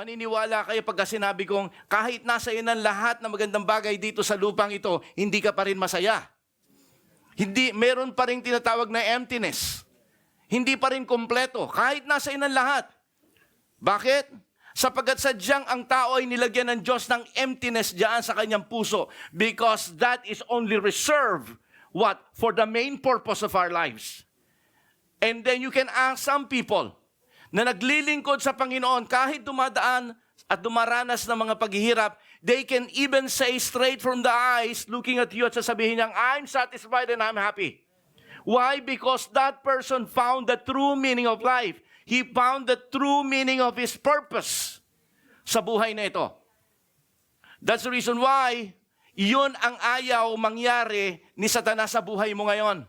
Maniniwala kayo pagka sinabi kong kahit nasa iyo ng lahat na magandang bagay dito sa lupang ito, hindi ka pa rin masaya. Hindi, meron pa rin tinatawag na emptiness. Hindi pa rin kompleto, kahit nasa iyo ng lahat. Bakit? Sapagkat sadyang ang tao ay nilagyan ng Diyos ng emptiness diyan sa kanyang puso because that is only reserved, what? For the main purpose of our lives. And then you can ask some people na naglilingkod sa Panginoon kahit dumadaan at dumaranas ng mga paghihirap, they can even say straight from the eyes, looking at you at sasabihin niyang, I'm satisfied and I'm happy. Why? Because that person found the true meaning of life. He found the true meaning of his purpose sa buhay na ito. That's the reason why yun ang ayaw mangyari ni Satanas sa buhay mo ngayon.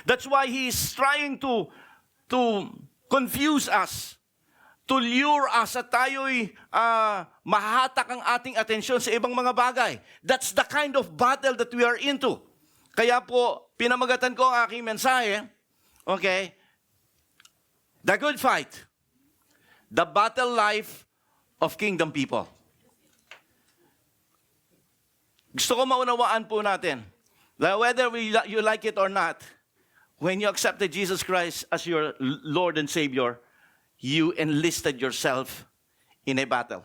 That's why he's trying to confuse us, to lure us at tayo'y mahahatak ang ating atensyon sa ibang mga bagay. That's the kind of battle that we are into. Kaya po, pinamagatan ko ang aking mensahe, okay? The good fight. The battle life of kingdom people. Gusto ko maunawaan po natin that whether you like it or not, when you accepted Jesus Christ as your Lord and Savior, you enlisted yourself in a battle.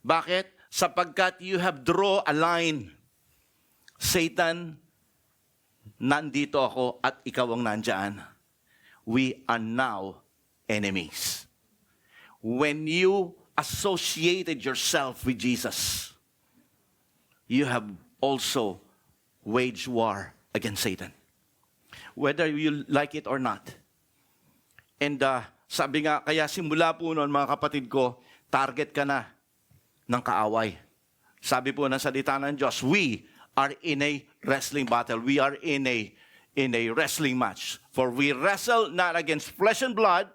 Bakit? Sapagkat you have drawn a line. Satan, nandito ako at ikaw ang nandyan. We are now enemies. When you associated yourself with Jesus, you have also waged war against Satan. Whether you like it or not. And sabi nga, kaya simula po noon mga kapatid ko, target ka na ng kaaway. Sabi po ng salita ng Diyos, we are in a wrestling battle. We are in a wrestling match. For we wrestle not against flesh and blood,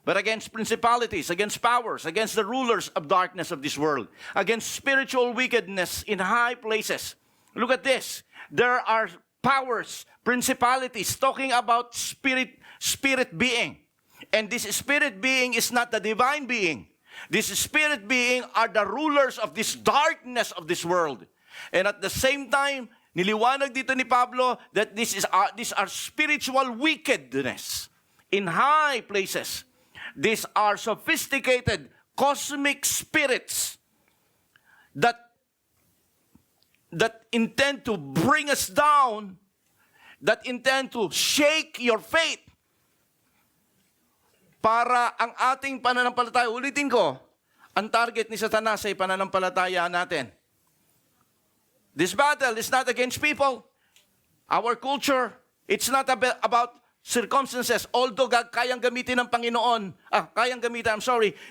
but against principalities, against powers, against the rulers of darkness of this world, against spiritual wickedness in high places. Look at this. There are powers, principalities, talking about spirit being. And this spirit being is not the divine being. This spirit being are the rulers of this darkness of this world. And at the same time, niliwanag dito ni Pablo that these are spiritual wickedness in high places. These are sophisticated cosmic spirits that intend to bring us down, that intend to shake your faith. Para ang ating pananampalataya, ulitin ko, ang target ni Satanas ay pananampalataya natin. This battle is not against people. Our culture, it's not about circumstances. Although kayang gamitin ng Panginoon,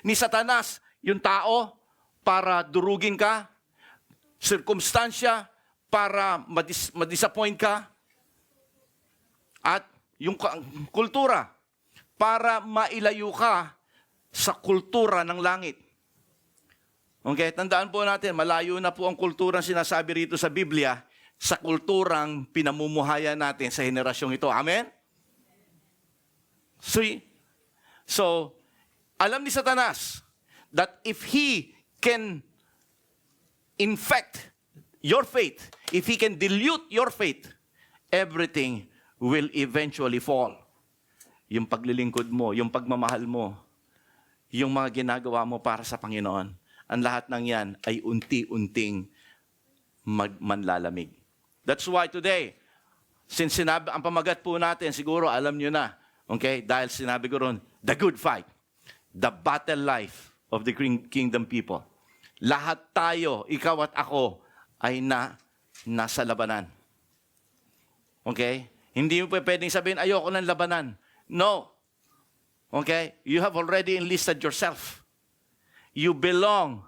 ni Satanas, yung tao, para durugin ka, circumstansya, para madisappoint ka, at yung kultura, para mailayo ka sa kultura ng langit. Okay, tandaan po natin, malayo na po ang kulturang sinasabi rito sa Biblia sa kulturang pinamumuhayan natin sa henerasyong ito. Amen? See? So, alam ni Satanas that if he can infect your faith, if he can dilute your faith, everything will eventually fall. Yung paglilingkod mo, yung pagmamahal mo, yung mga ginagawa mo para sa Panginoon, ang lahat ng yan ay unti-unting manlalamig. That's why today, since sinabi, ang pamagat po natin, siguro alam nyo na, okay? Dahil sinabi ko ron, the good fight, the battle life of the kingdom people. Lahat tayo, ikaw at ako, ay nasa labanan. Okay? Hindi mo pwedeng sabihin, ayoko ng labanan. No. Okay? You have already enlisted yourself. You belong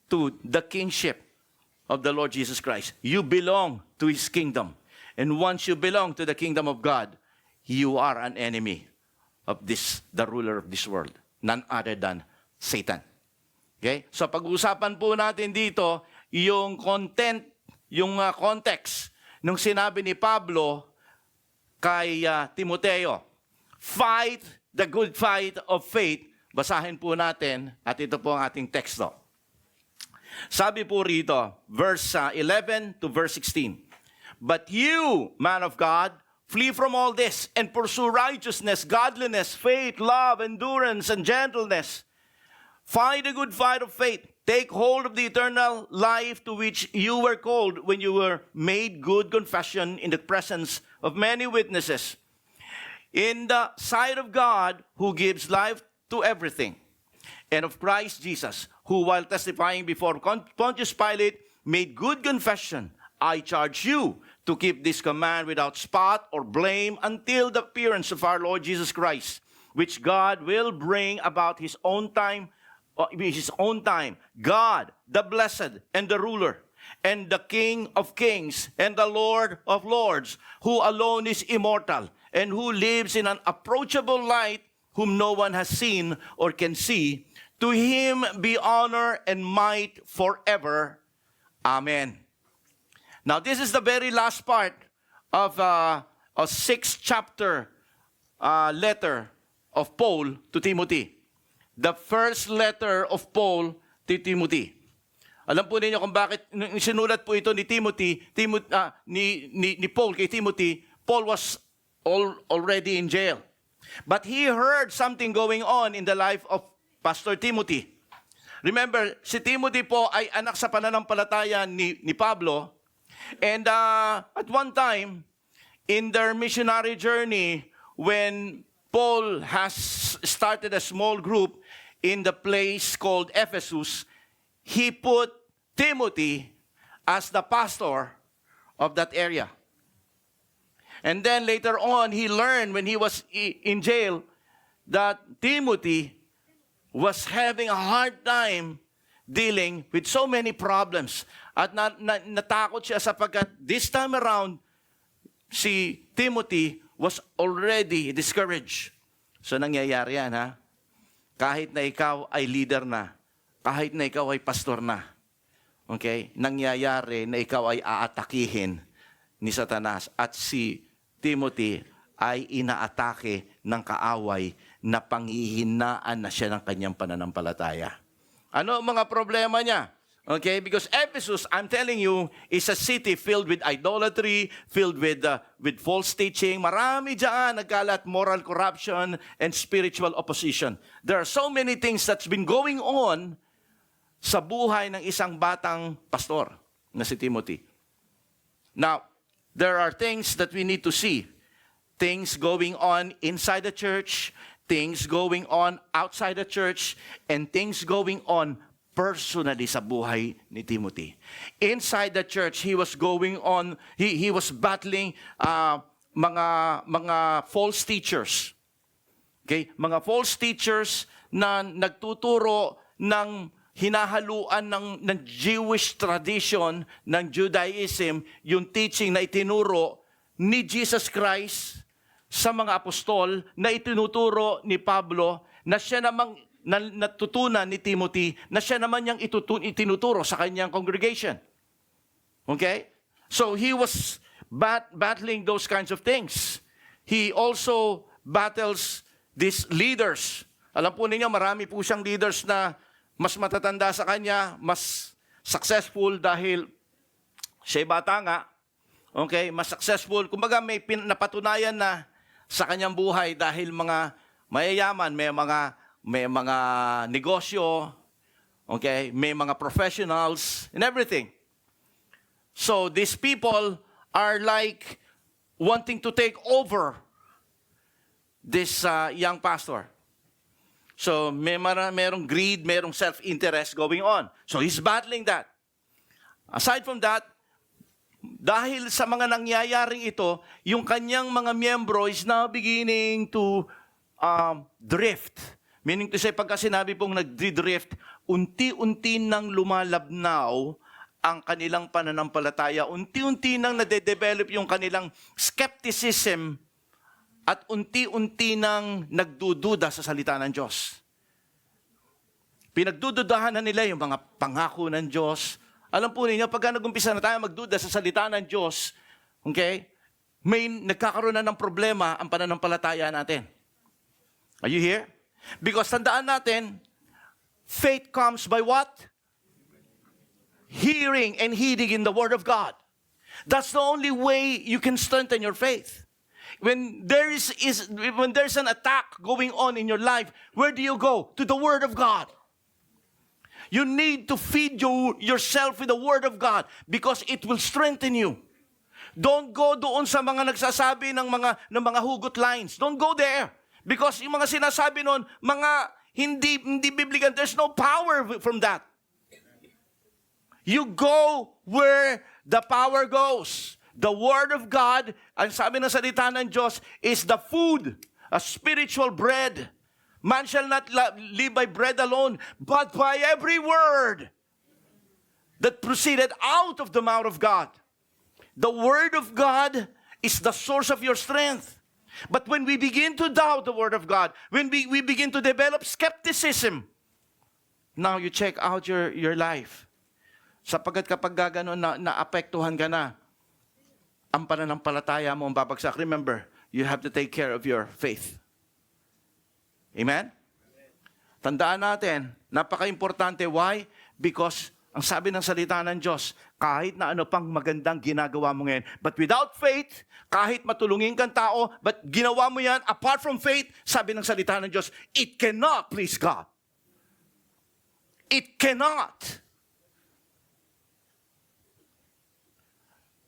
to the kingship of the Lord Jesus Christ. You belong to His kingdom. And once you belong to the kingdom of God, you are an enemy of the ruler of this world. None other than Satan. Okay? So pag-uusapan po natin dito, yung content, yung context, nung sinabi ni Pablo kay Timoteo, fight the good fight of faith basahin po natin at ito po ang ating teksto. Sabi po rito, verse 11 to verse 16. But you, man of God, flee from all this and pursue righteousness, godliness, faith, love, endurance, and gentleness. Fight a good fight of faith. Take hold of the eternal life to which you were called when you were made good confession in the presence of many witnesses. In the sight of God, who gives life to everything, and of Christ Jesus, who while testifying before Pontius Pilate made good confession, I charge you to keep this command without spot or blame until the appearance of our Lord Jesus Christ, which God will bring about his own time. God, the blessed and the ruler, and the King of kings and the Lord of lords, who alone is immortal and who lives in an approachable light, whom no one has seen or can see. To him be honor and might forever. Amen. Now, this is the very last part of a 6th chapter letter of Paul to Timothy. The first letter of Paul to Timothy. Alam po ninyo kung bakit sinulat po ito ni ni Paul kay Timothy. Paul was already in jail. But he heard something going on in the life of Pastor Timothy. Remember, si Timothy po ay anak sa pananampalataya ni Pablo. And at one time, in their missionary journey, when Paul has started a small group in the place called Ephesus, he put Timothy as the pastor of that area. And then later on, he learned when he was in jail that Timothy was having a hard time dealing with so many problems. At natakot siya sapagkat this time around, si Timothy was already discouraged. So nangyayari yan, ha? Kahit na ikaw ay leader na, kahit na ikaw ay pastor na, okay? Nangyayari na ikaw ay aatakihin ni Satanas at si Timothy ay inaatake ng kaaway na panghihinaan na siya ng kanyang pananampalataya. Ano ang mga problema niya? Okay, because Ephesus, I'm telling you, is a city filled with idolatry, filled with false teaching. Marami dyan nagkalat moral corruption and spiritual opposition. There are so many things that's been going on sa buhay ng isang batang pastor na si Timothy. Now, there are things that we need to see. Things going on inside the church, things going on outside the church, and things going on personally sa buhay ni Timothy. Inside the church, he was going on, he was battling mga false teachers. Okay? Mga false teachers na nagtuturo ng hinahaluan ng Jewish tradition, ng Judaism, yung teaching na itinuro ni Jesus Christ sa mga apostol, na itinuturo ni Pablo, na siya namang natutunan ni Timothy, na siya naman niyang itinuturo sa kanyang congregation. Okay? So he was battling those kinds of things. He also battles these leaders. Alam po ninyo, marami po siyang leaders na mas matatanda sa kanya, mas successful dahil siya'y bata nga. Okay? Mas successful. Kumbaga may napatunayan na sa kanyang buhay dahil mga mayayaman, may mga negosyo, okay? May mga professionals and everything. So these people are like wanting to take over this young pastor. So merong greed, merong self-interest going on. So he's battling that. Aside from that, dahil sa mga nangyayaring ito, yung kanyang mga miyembro is now beginning to drift. Meaning to say, pagka sinabi pong nag-drift, unti-unti nang lumalabnaw ang kanilang pananampalataya, unti-unti nang nade-develop yung kanilang skepticism, at unti-unti nang nagdududa sa salita ng Diyos. Pinagdududahan na nila yung mga pangako ng Diyos. Alam po ninyo, pagka nag-umpisa na tayo magduda sa salita ng Diyos, okay, may nagkakaroon na ng problema ang pananampalataya natin. Are you here? Because tandaan natin, faith comes by what? Hearing and heeding in the Word of God. That's the only way you can strengthen your faith. When there's an attack going on in your life, where do you go? To the Word of God. You need to feed yourself with the Word of God because it will strengthen you. Don't go doon sa mga nagsasabi ng mga hugot lines. Don't go there. Because yung mga sinasabi noon, mga hindi biblical, there's no power from that. You go where the power goes. The Word of God, ang sabi ng salita ng Diyos, is the food, a spiritual bread. Man shall not live by bread alone, but by every word that proceeded out of the mouth of God. The Word of God is the source of your strength. But when we begin to doubt the Word of God, when we begin to develop skepticism, now you check out your life. Sapagkat kapag gano'n naapektuhan ka na, ang pananampalataya mo ang babagsak. Remember, you have to take care of your faith. Amen? Tandaan natin, napaka-importante. Why? Because ang sabi ng salita ng Diyos, kahit na ano pang magandang ginagawa mo ngayon, but without faith, kahit matulungin kang tao, but ginawa mo yan, apart from faith, sabi ng salita ng Diyos, it cannot please God. It cannot.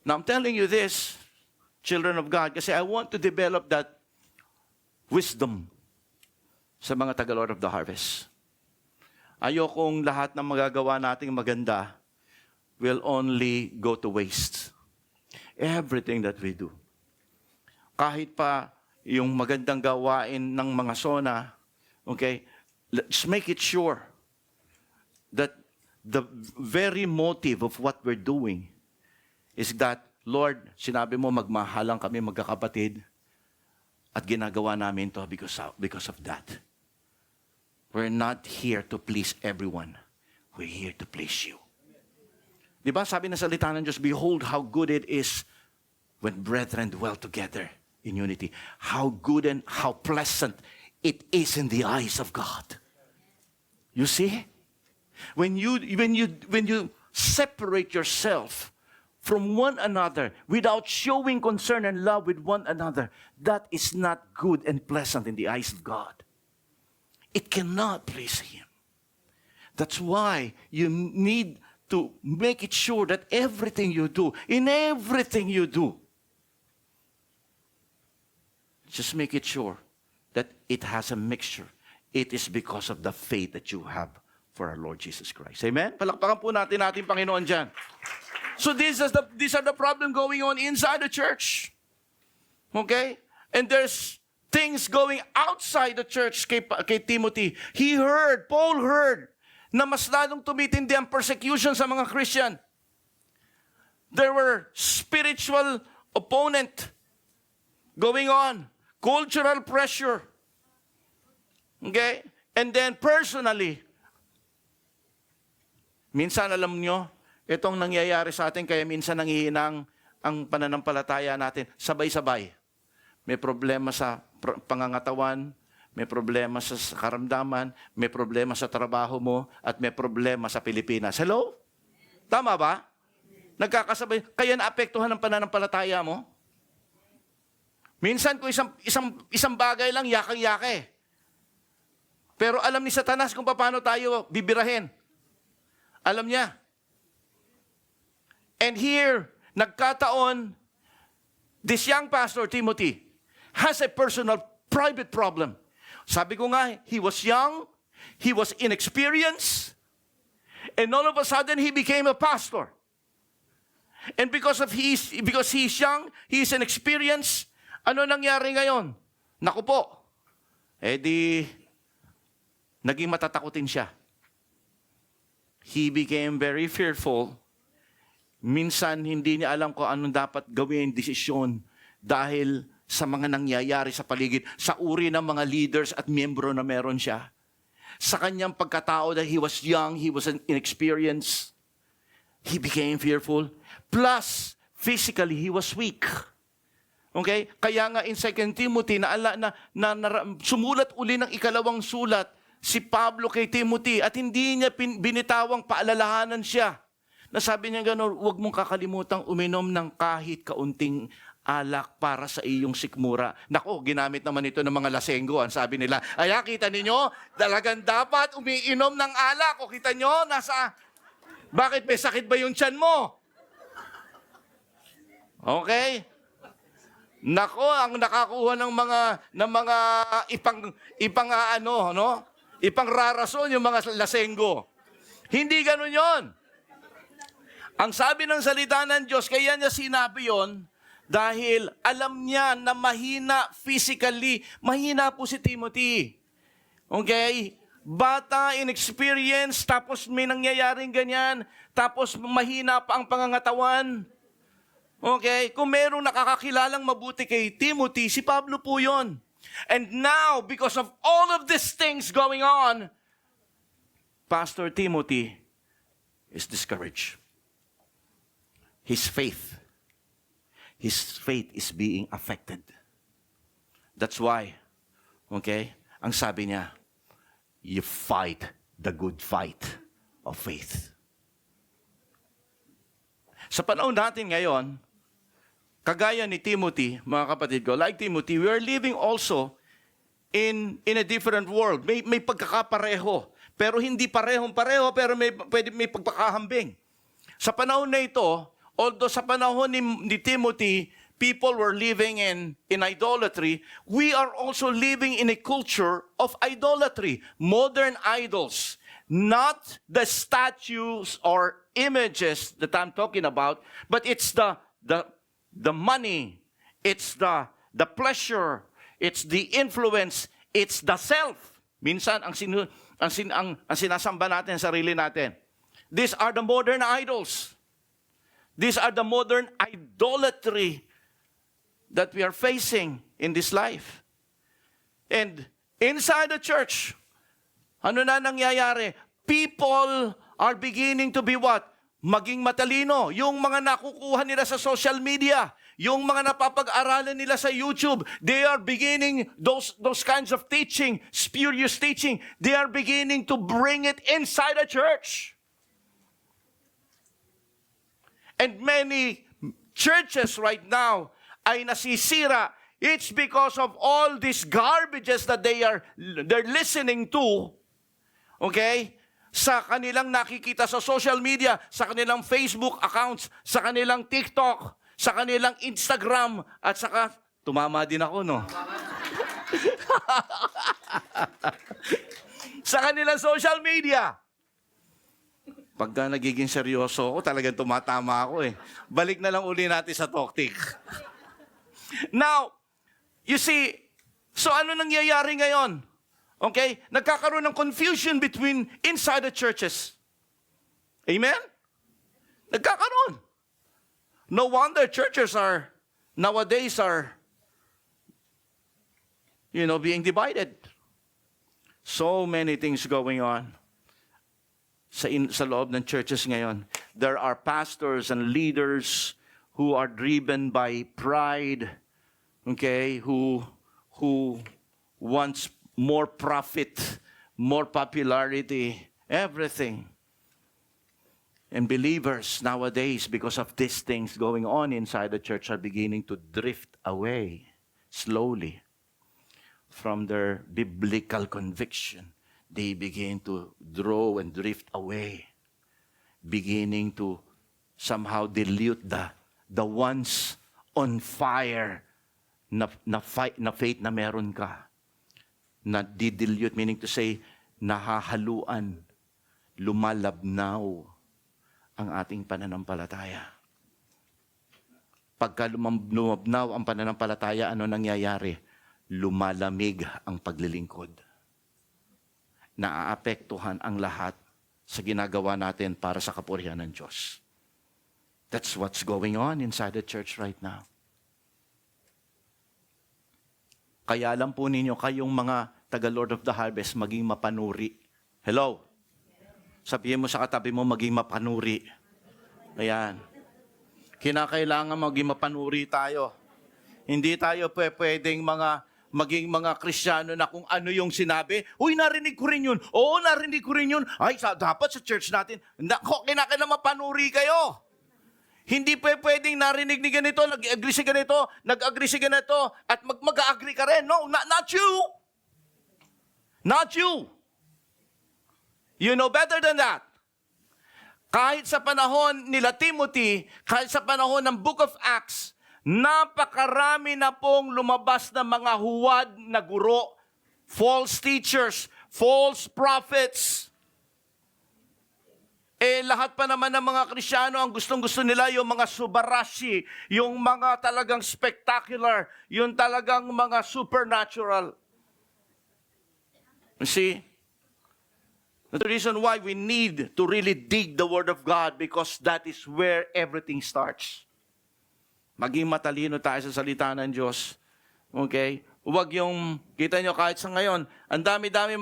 Now, I'm telling you this, children of God, kasi I want to develop that wisdom sa mga taga-Lord of the Harvest. Ayokong lahat ng magagawa nating maganda will only go to waste. Everything that we do. Kahit pa yung magandang gawain ng mga sona, okay, let's make it sure that the very motive of what we're doing is that, Lord, sinabi mo magmahalang kami magkakapatid at ginagawa namin to because of that. We're not here to please everyone. We're here to please you. Diba sabi ng salita ng Diyos, behold how good it is when brethren dwell together in unity. How good and how pleasant it is in the eyes of God. You see? When you separate yourself from one another without showing concern and love with one another, that is not good and pleasant in the eyes of God. It cannot please Him. That's why you need to make it sure that everything you do, in everything you do, just make it sure that it has a mixture. It is because of the faith that you have for our Lord Jesus Christ. Amen? Palakpakan po natin ating Panginoon dyan. So these are the problem going on inside the church. Okay? And there's things going outside the church kay Timothy. Paul heard, na mas lalong tumitindi ang persecution sa mga Christian. There were spiritual opponent going on. Cultural pressure. Okay? And then personally, minsan alam nyo, itong nangyayari sa atin, kaya minsan nanghihinang ang pananampalataya natin, sabay-sabay. May problema sa pangangatawan, may problema sa karamdaman, may problema sa trabaho mo, at may problema sa Pilipinas. Hello? Tama ba? Nagkakasabay. Kaya naapektuhan ang pananampalataya mo? Minsan kung isang bagay lang, yakang-yake. Pero alam ni Satanas kung paano tayo bibirahin. Alam niya. And here, nagkataon, this young pastor, Timothy, has a personal, private problem. Sabi ko nga, he was young, he was inexperienced, and all of a sudden, he became a pastor. And because he's young, he's inexperienced, ano nangyari ngayon? Naku po, naging matatakutin siya. He became very fearful. Minsan, hindi niya alam kung anong dapat gawin, desisyon, dahil sa mga nangyayari sa paligid, sa uri ng mga leaders at miyembro na meron siya. Sa kanyang pagkatao that he was young, he was inexperienced, he became fearful. Plus, physically, he was weak. Okay? Kaya nga in 2 Timothy, sumulat uli ng ikalawang sulat si Pablo kay Timothy at hindi niya binitawang paalalahanan siya. Nasabi niya gano'n, huwag mong kakalimutang uminom ng kahit kaunting alak para sa iyong sikmura. Nako, ginamit naman ito ng mga lasenggo. Ang sabi nila, ay kita ninyo, talagang dapat umiinom ng alak. O kita nyo, bakit may sakit ba yung tiyan mo? Okay? Nako, ang nakakuha ng mga ipang rarason yung mga lasenggo. Hindi gano'n yon. Ang sabi ng salita ng Diyos, kaya niya sinabi yon, dahil alam niya na mahina physically, mahina po si Timothy. Okay? Bata, inexperience, tapos may nangyayaring ganyan, tapos mahina pa ang pangangatawan. Okay? Kung merong nakakakilalang mabuti kay Timothy, si Pablo po yun. And now, because of all of these things going on, Pastor Timothy is discouraged. His faith is being affected. That's why, okay, ang sabi niya, you fight the good fight of faith. Sa panahon natin ngayon, kagaya ni Timothy, mga kapatid ko, like Timothy, we are living also in a different world. May pagkakapareho, pero hindi parehong-pareho, pero may pagkakahambing. Sa panahon na ito, although sa panahon ni Timothy, people were living in idolatry, we are also living in a culture of idolatry. Modern idols. Not the statues or images that I'm talking about, but it's the money, it's the pleasure, it's the influence, it's the self. Minsan, ang sinasamba natin, sarili natin. These are the modern idols. These are the modern idolatry that we are facing in this life. And inside the church, ano na nangyayari? People are beginning to be what? Maging matalino. Yung mga nakukuha nila sa social media, yung mga napapag-aralan nila sa YouTube, they are beginning those kinds of teaching, spurious teaching, they are beginning to bring it inside the church. And many churches right now ay nasisira. It's because of all these garbages that they're listening to, okay? Sa kanilang nakikita sa social media, sa kanilang Facebook accounts, sa kanilang TikTok, sa kanilang Instagram, at saka, tumama din ako, no? Sa kanilang social media. Pagka nagiging seryoso ako, talagang tumatama ako eh. Balik na lang uli natin sa toktik. Now, you see, so ano nangyayari ngayon? Okay? Nagkakaroon ng confusion between inside the churches. Amen? Nagkakaroon. No wonder churches nowadays are, being divided. So many things going on. Sa loob ng churches ngayon. There are pastors and leaders who are driven by pride, okay, who wants more profit, more popularity, everything. And believers nowadays, because of these things going on inside the church, are beginning to drift away slowly from their biblical conviction. They begin to draw and drift away, beginning to somehow dilute the once on fire na faith na meron ka. Na didilute, meaning to say, nahahaluan, lumalabnaw ang ating pananampalataya. Pagka lumabnaw ang pananampalataya, ano nangyayari? Lumalamig ang paglilingkod. Naaapektuhan ang lahat sa ginagawa natin para sa kapurihan ng Diyos. That's what's going on inside the church right now. Kaya alam po ninyo, kayong mga taga-Lord of the Harvest, maging mapanuri. Hello? Sabihin mo sa katabi mo, maging mapanuri. Ayan. Kinakailangan maging mapanuri tayo. Hindi tayo pwedeng maging mga Kristiyano na kung ano yung sinabi. Uy, narinig ko rin yun. Oo, narinig ko rin yun. Ay, dapat sa church natin. Nako, kinakailangan mapanuri kayo. Hindi pwedeng narinig ni ganito, nag-agree si ganito, nag-agree si ganito, at mag-agree ka rin. No, not you. Not you. You know better than that. Kahit sa panahon nila Timothy, kahit sa panahon ng Book of Acts, napakarami na pong lumabas na mga huwad na guro, false teachers, false prophets. Lahat pa naman ng mga Kristiyano, ang gustong-gusto nila yung mga subarashi, yung mga talagang spectacular, yung talagang mga supernatural. You see? The reason why we need to really dig the Word of God because that is where everything starts. Maging matalino tayo sa salita ng Diyos. Okay? Huwag yung, kita nyo kahit sa ngayon, ang dami-dami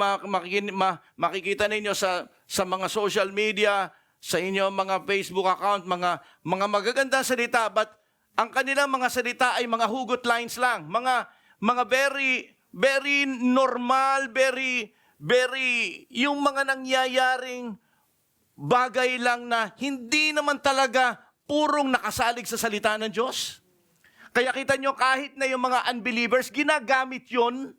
makikita ninyo sa mga social media, sa inyo mga Facebook account, mga magagandang salita, but ang kanilang mga salita ay mga hugot lines lang. Mga very, very normal, very, yung mga nangyayaring bagay lang na hindi naman talaga purong nakasalig sa salita ng Diyos. Kaya kita nyo, kahit na yung mga unbelievers, ginagamit yun.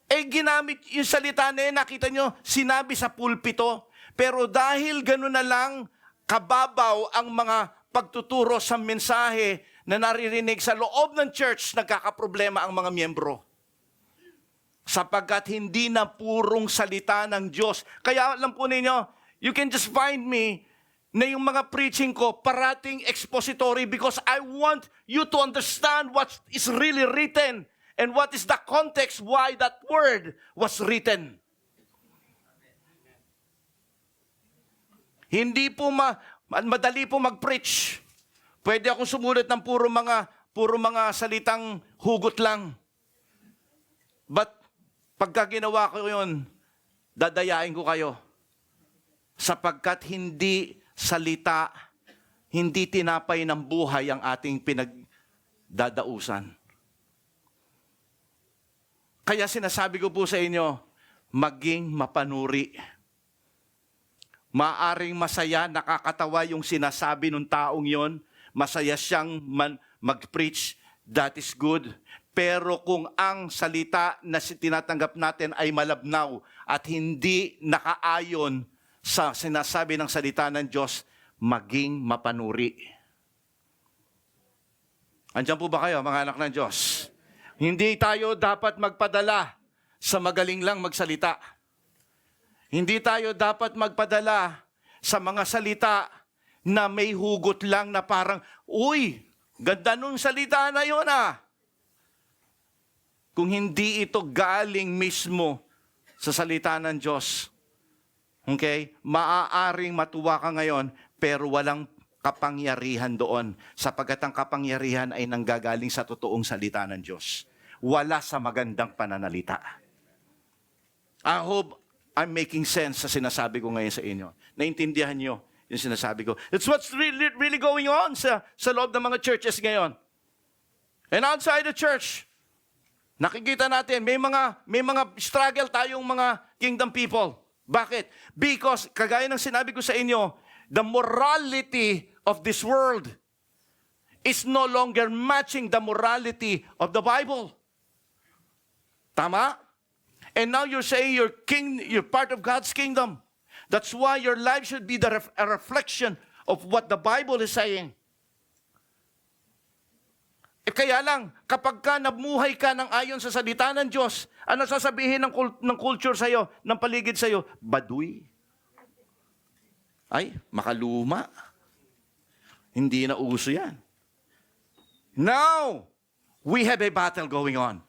Ginamit yung salita na yun, nakita nyo, sinabi sa pulpito. Pero dahil gano'n na lang, kababaw ang mga pagtuturo sa mensahe na naririnig sa loob ng church, nagkakaproblema ang mga miyembro. Sapagkat hindi na purong salita ng Diyos. Kaya alam po ninyo, you can just find me na yung mga preaching ko parating expository because I want you to understand what is really written and what is the context why that word was written. Hindi po madali po mag-preach. Pwede akong sumulat ng puro mga salitang hugot lang. But pagka ginawa ko yun, dadayain ko kayo. Sapagkat hindi salita, hindi tinapay ng buhay ang ating pinagdadausan. Kaya sinasabi ko po sa inyo, maging mapanuri. Maaring masaya, nakakatawa yung sinasabi ng taong yon, masaya siyang mag-preach, that is good. Pero kung ang salita na tinatanggap natin ay malabnaw at hindi nakaayon sa sinasabi ng salita ng Diyos, maging mapanuri. Andiyan po ba kayo, mga anak ng Diyos? Hindi tayo dapat magpadala sa magaling lang magsalita. Hindi tayo dapat magpadala sa mga salita na may hugot lang na parang, uy, ganda nung salita na yun ah. Kung hindi ito galing mismo sa salita ng Diyos, okay? Maaaring matuwa ka ngayon, pero walang kapangyarihan doon. Sapagkat ang kapangyarihan ay nanggagaling sa totoong salita ng Diyos. Wala sa magandang pananalita. I hope I'm making sense sa sinasabi ko ngayon sa inyo. Naintindihan nyo yung sinasabi ko. It's what's really going on sa loob ng mga churches ngayon. And outside the church, nakikita natin, may mga struggle tayong mga kingdom people. Bakit? Because, kagaya ng sinabi ko sa inyo, the morality of this world is no longer matching the morality of the Bible. Tama? And now you're saying you're part of God's kingdom. That's why your life should be a reflection of what the Bible is saying. Kaya lang, kapag ka namuhay ka ng ayon sa salita ng Diyos, ano sasabihin ng culture sa'yo, ng paligid sa'yo? Baduy. Ay, makaluma. Hindi na uso yan. Now, we have a battle going on.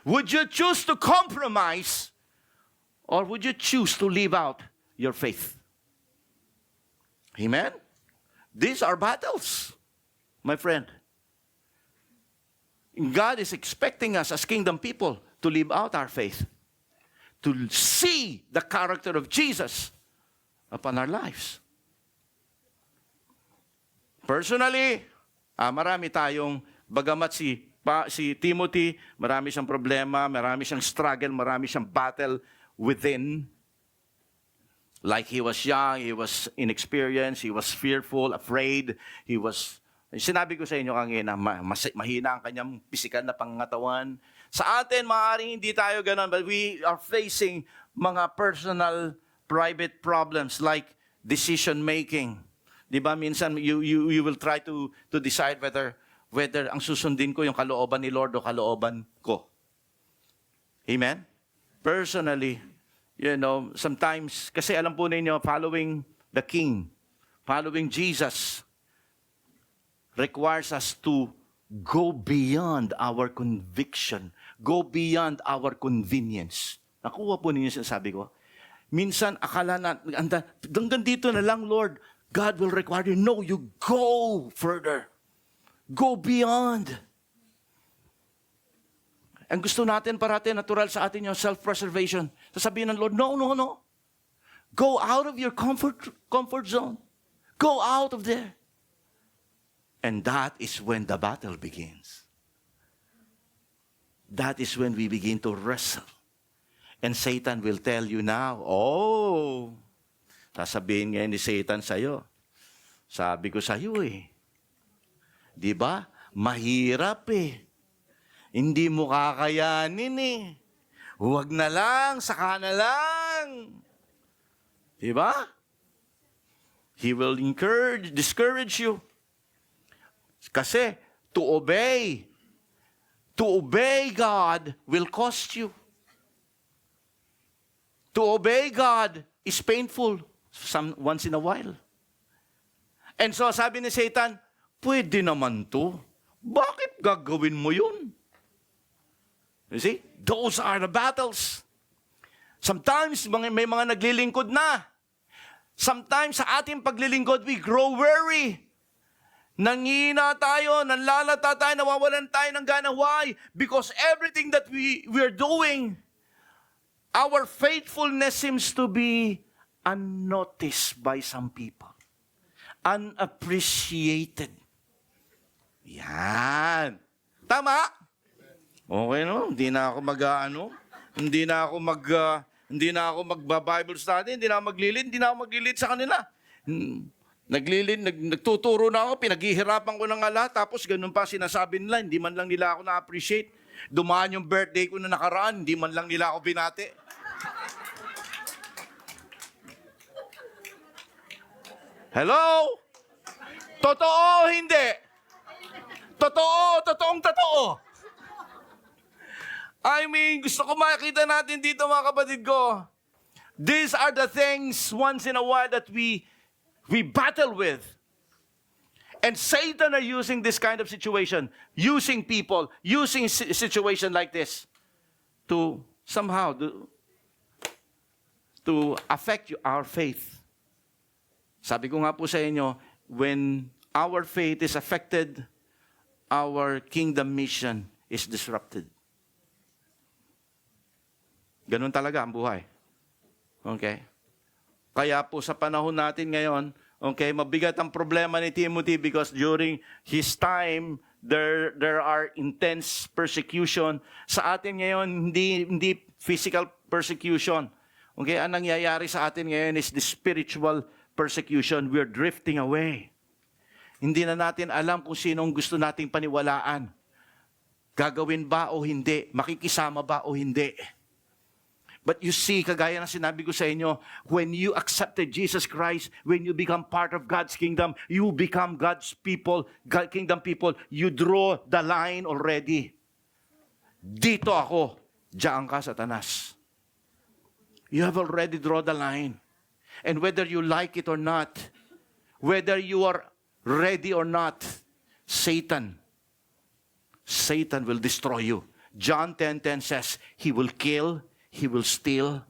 Would you choose to compromise or would you choose to live out your faith? Amen? These are battles, my friend. God is expecting us as kingdom people to live out our faith, to see the character of Jesus upon our lives. Personally, marami tayong Bagamat si Timothy, marami siyang problema, marami siyang struggle, marami siyang battle within. Like he was young, he was inexperienced, he was fearful, afraid, sinabi ko sa inyo kanina, mahina ang kanyang pisikal na pangangatawan. Sa atin, maaaring hindi tayo ganun, but we are facing mga personal, private problems like decision making. Di ba? Minsan, you will try to decide whether ang susundin ko yung kalooban ni Lord o kalooban ko. Amen? Personally, sometimes, kasi alam po ninyo, following the King, following Jesus, requires us to go beyond our conviction, go beyond our convenience. Nakuha po ninyo sinasabi ko? Minsan, akala na, hanggang dito na lang, Lord, God will require you. No, you go further. Go beyond. Ang gusto natin parati, natural sa atin yung self-preservation. Sasabihin ng Lord, no. Go out of your comfort zone. Go out of there. And that is when the battle begins. That is when we begin to wrestle. And Satan will tell you now, sasabihin ngayon ni Satan sa'yo, sabi ko sa'yo di ba? Mahirap Hindi mo kakayanin Huwag na lang, saka na lang. Di ba? He will discourage you. Kasi to obey God will cost you. To obey God is painful once in a while. And so sabi ni Satan, pwede naman to. Bakit gagawin mo yun? You see? Those are the battles. Sometimes may mga naglilingkod na. Sometimes sa ating paglilingkod, we grow weary. Nangihina tayo, nanlalata tayo, nawawalan tayo ng gana. Why? Because everything that we're doing, our faithfulness seems to be unnoticed by some people. Unappreciated. Yan. Tama? Okay, no? Hindi na ako magba-Bible study, hindi na ako maglilid sa kanila. Nagtuturo na ako, pinaghihirapan ko ng ala, tapos ganun pa sinasabi nila, hindi man lang nila ako na-appreciate. Dumaan yung birthday ko na nakaraan, hindi man lang nila ako binati. Hello? Totoo, hindi? Totoong. I mean, gusto ko makita natin dito mga kapatid ko. These are the things once in a while that we battle with. And Satan are using this kind of situation, using people, using situation like this to somehow to affect our faith. Sabi ko nga po sa inyo, when our faith is affected, our kingdom mission is disrupted. Ganun talaga ang buhay. Okay? Kaya po sa panahon natin ngayon, mabigat ang problema ni Timothy because during his time, there are intense persecution. Sa atin ngayon, hindi physical persecution. Okay? Ang nangyayari sa atin ngayon is the spiritual persecution. We're drifting away. Hindi na natin alam kung sinong gusto nating paniwalaan. Gagawin ba o hindi? Makikisama ba o hindi? But you see, kagaya ng sinabi ko sa inyo, when you accepted Jesus Christ, when you become part of God's kingdom, you become God's people, kingdom people, you draw the line already. Dito ako, diyan ka, Satanas. You have already drawn the line. And whether you like it or not, whether you are ready or not, Satan will destroy you. John 10:10 says, he will kill, he will steal,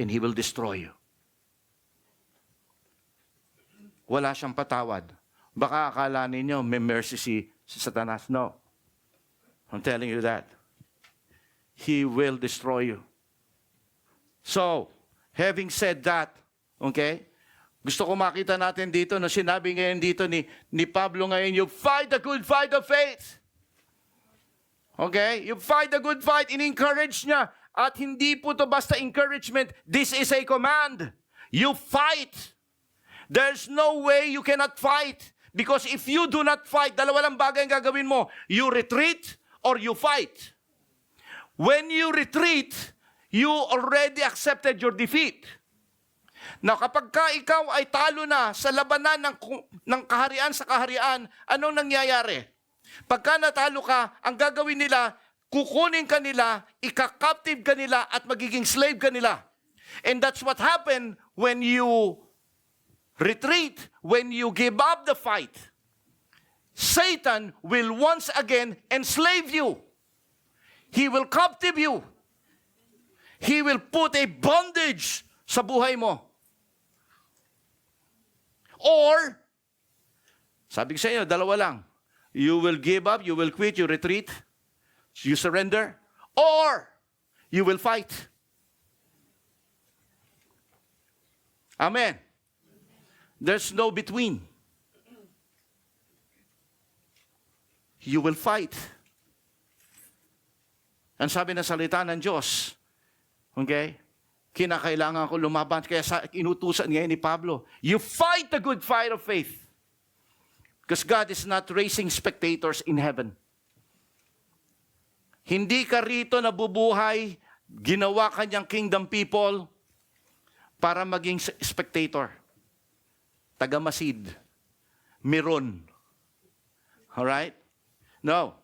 and he will destroy you. Wala siyang patawad. Baka akala ninyo may mercy si Satanas. No. I'm telling you that. He will destroy you. So, having said that, okay, gusto ko makita natin dito, no, sinabi ngayon dito ni Pablo ngayon, you fight the good fight of faith. Okay? You fight the good fight, in-encourage niya. At hindi po to basta encouragement. This is a command. You fight. There's no way you cannot fight. Because if you do not fight, dalawa lang bagay ang gagawin mo. You retreat or you fight. When you retreat, you already accepted your defeat. Now, kapag ka ikaw ay talo na sa labanan ng kaharian sa kaharian, anong nangyayari? Pagka natalo ka, ang gagawin nila, kukunin ka nila, ika-captive ka nila, at magiging slave ka nila. And that's what happened when you retreat, when you give up the fight. Satan will once again enslave you. He will captive you. He will put a bondage sa buhay mo. Or, sabi ko sa inyo, dalawa lang. You will give up, you will quit, you retreat, you surrender, or you will fight. Amen. There's no between. You will fight. Ang sabi ng salita ng Diyos, okay, kinakailangan ko lumaban. Kaya inutusan niya ni Pablo, you fight the good fight of faith. Because God is not raising spectators in heaven. Hindi ka rito nabubuhay, ginawa kanyang kingdom people para maging spectator. Tagamasid. Meron. Alright? No.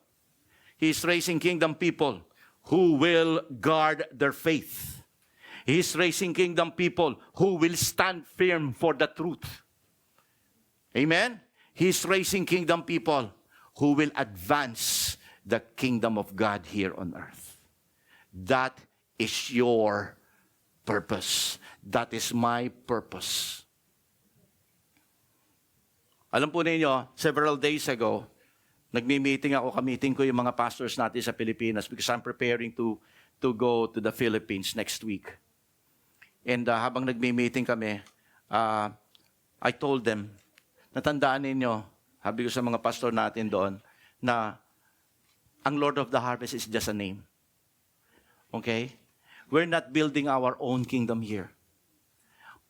He's raising kingdom people who will guard their faith. He's raising kingdom people who will stand firm for the truth. Amen? He's raising kingdom people who will advance the kingdom of God here on earth. That is your purpose. That is my purpose. Alam po ninyo, several days ago, nagmi-meeting ako, kamiting ko yung mga pastors natin sa Pilipinas because I'm preparing to go to the Philippines next week. And habang nagmi-meeting kami, I told them, natandaan ninyo, sabi ko sa mga pastor natin doon, na ang Lord of the Harvest is just a name. Okay? We're not building our own kingdom here.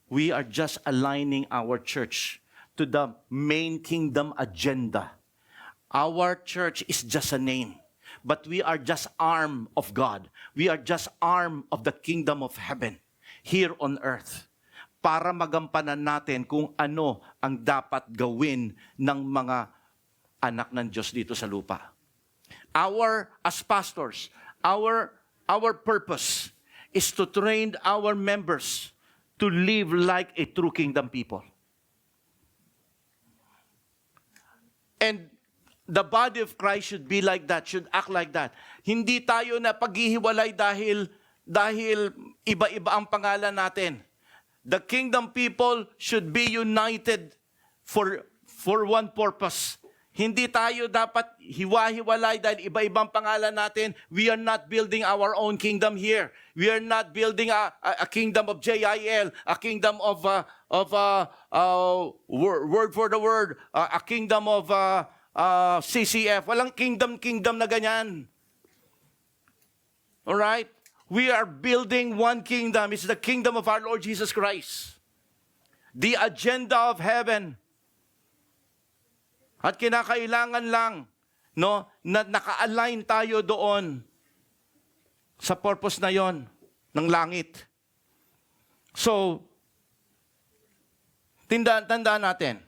We are just aligning our church to the main kingdom agenda. Our church is just a name, but we are just arm of God. We are just arm of the kingdom of heaven here on earth para magampanan natin kung ano ang dapat gawin ng mga anak ng Diyos dito sa lupa. As pastors, our purpose is to train our members to live like a true kingdom people. And the body of Christ should be like that, should act like that. Hindi tayo na paghihiwalay dahil iba-iba ang pangalan natin. The kingdom people should be united for one purpose. Hindi tayo dapat hiwa-hiwalay dahil iba-ibang pangalan natin. We are not building our own kingdom here. We are not building a kingdom of JIL, a kingdom of word for the word, a kingdom of CCF. Walang kingdom na ganyan. All right? We are building one kingdom. It's the kingdom of our Lord Jesus Christ. The agenda of heaven. At kinakailangan lang, no, na naka-align tayo doon sa purpose na yon ng langit. So, tandaan natin.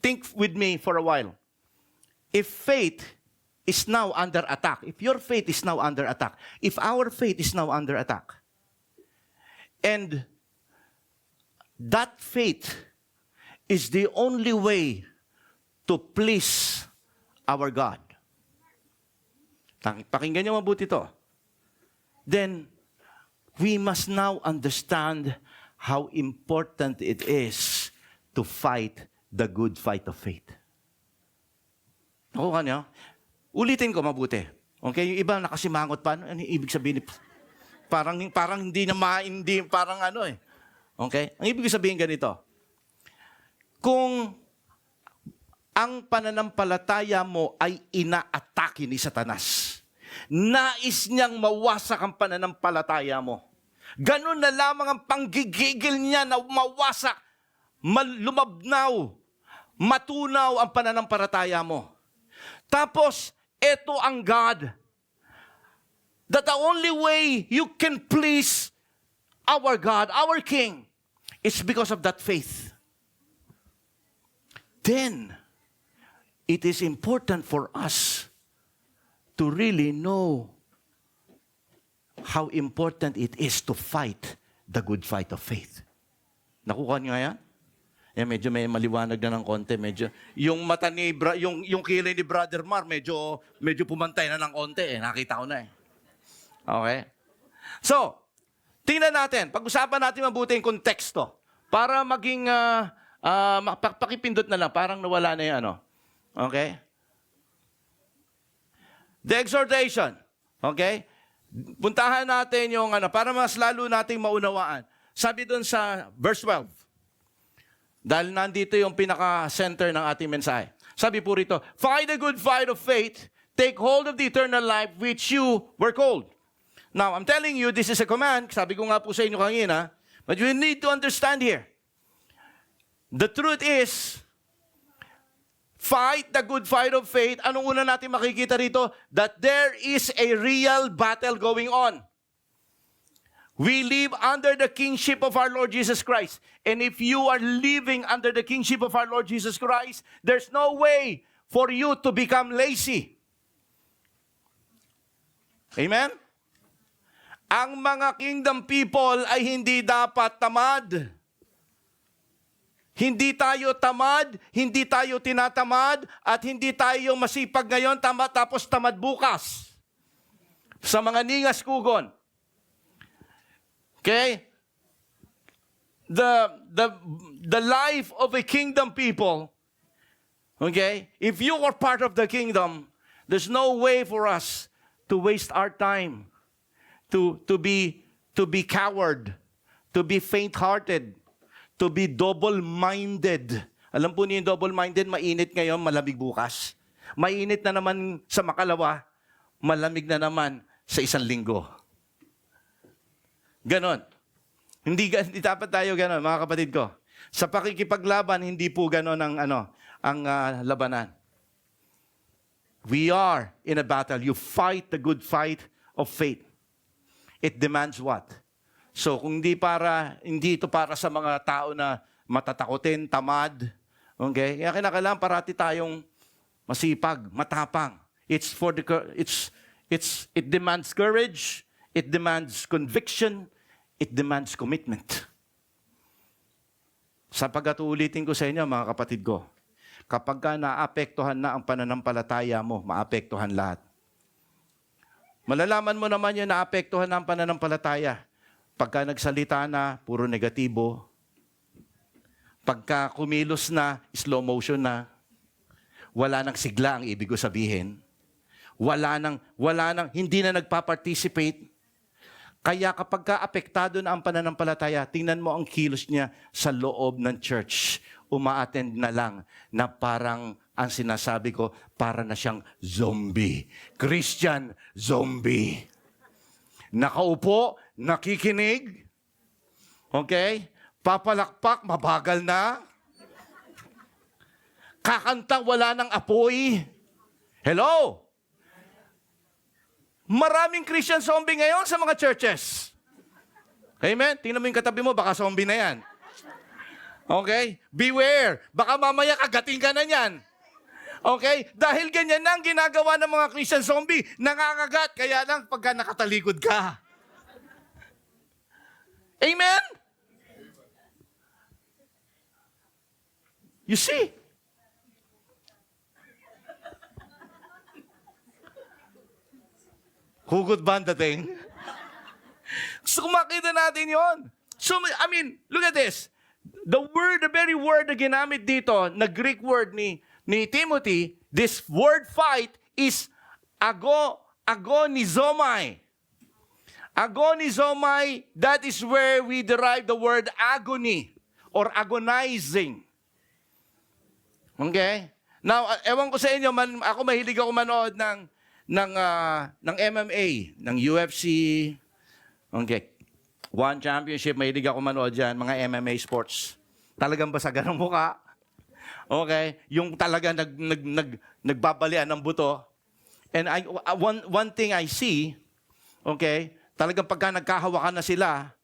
Think with me for a while. If faith is now under attack, if your faith is now under attack, if our faith is now under attack, and that faith is the only way to please our God. Pakinggan niyo mabuti to. Then, we must now understand how important it is to fight the good fight of faith. Nakuha niyo? Ulitin ko mabuti. Okay? Yung iba nakasimangot pa. Ano ibig sabihin? Parang hindi na parang ano eh. Okay? Ang ibig sabihin ganito. Kung ang pananampalataya mo ay inaatake ni Satanas. Nais niyang mawasak ang pananampalataya mo. Ganun na lamang ang panggigigil niya na mawasak, lumabnaw, matunaw ang pananampalataya mo. Tapos, ito ang God. That the only way you can please our God, our King, is because of that faith. Then, it is important for us to really know how important it is to fight the good fight of faith. Nakuha niyo yan? Medyo may maliwanag na ng konti. Medyo, yung mata ni, yung kilay ni Brother Mar, medyo pumantay na ng konti. Nakita ko na Okay? So, tingnan natin. Pag-usapan natin mabuti yung konteksto. Para maging, pakipindot na lang. Parang nawala na yung Okay? The exhortation. Okay? Puntahan natin yung para mas lalo nating maunawaan. Sabi doon sa verse 12. Dahil nandito yung pinaka-center ng ating mensahe. Sabi po rito, fight the good fight of faith, take hold of the eternal life which you were called. Now, I'm telling you, this is a command. Sabi ko nga po sa inyo kanina, but you need to understand here. The truth is, fight the good fight of faith. Anong una natin makikita rito? That there is a real battle going on. We live under the kingship of our Lord Jesus Christ. And if you are living under the kingship of our Lord Jesus Christ, there's no way for you to become lazy. Amen? Ang mga kingdom people ay hindi dapat tamad. Hindi tayo tamad, hindi tayo tinatamad, at hindi tayo masipag ngayon, tapos tamad bukas. Sa mga ningas kugon. Okay? The life of a kingdom people, okay? If you are part of the kingdom, there's no way for us to waste our time, to be coward, to be faint-hearted, to be double-minded. Alam po niyo yung double-minded, mainit ngayon, malamig bukas. Mainit na naman sa makalawa, malamig na naman sa isang linggo. Ganon. Hindi dapat tayo ganon, mga kapatid ko. Sa pakikipaglaban, hindi po ganon ang labanan. We are in a battle. You fight the good fight of faith. It demands what? So, kung hindi ito para sa mga tao na matatakotin, tamad, okay? Kaya kinakailangan parati tayong masipag, matapang. It demands courage, it demands conviction, it demands commitment. Sapagkat uulitin ko sa inyo, mga kapatid ko, kapag ka naapektuhan na ang pananampalataya mo, maapektuhan lahat. Malalaman mo naman yun, naapektuhan na ang pananampalataya. Pagka nagsalita na, puro negatibo. Pagka kumilos na, slow motion na. Wala nang sigla ang ibig ko sabihin. Wala nang, hindi na nagpa-participate. Kaya kapag ka apektado na ang pananampalataya, tingnan mo ang kilos niya sa loob ng church. Uma-attend na lang na parang ang sinasabi ko, para na siyang zombie. Christian zombie. Nakaupo, nakikinig. Okay? Papalakpak, mabagal na. Kakanta, wala ng apoy. Hello? Maraming Christian zombie ngayon sa mga churches. Amen? Tingnan mo yung katabi mo, baka zombie na yan. Okay? Beware. Baka mamaya kagating ka na yan. Okay? Dahil ganyan na ang ginagawa ng mga Christian zombie. Nangangagat. Kaya lang pagka nakatalikod ka. Amen? You see? Hugot ba ang dating? Gusto kong makita natin yon. So, I mean, look at this. The very word na ginamit dito, na Greek word ni Timothy, this word fight is agonizomai. Agonizomai, that is where we derive the word agony or agonizing. Okay? Now, ewan ko sa inyo, ako mahilig ako manood ng MMA, ng UFC, okay. One Championship, mahilig ako manood dyan, mga MMA sports. Talagang basagan ang mukha. Okay? Yung talaga nagbabalian ng buto. And one thing I see, okay, talagang pagka nagkahawakan na sila,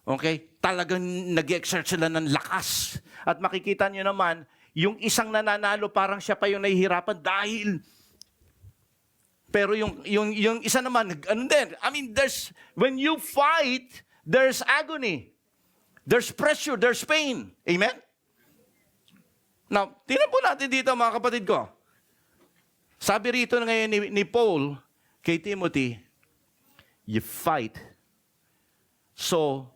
okay, talagang nag-exert sila ng lakas. At makikita nyo naman, yung isang nananalo, parang siya pa yung nahihirapan dahil pero yung isa naman, ano din, I mean, when you fight, there's agony. There's pressure, there's pain. Amen? Now, tingnan po natin dito mga kapatid ko. Sabi rito ngayon ni Paul kay Timothy, you fight. So,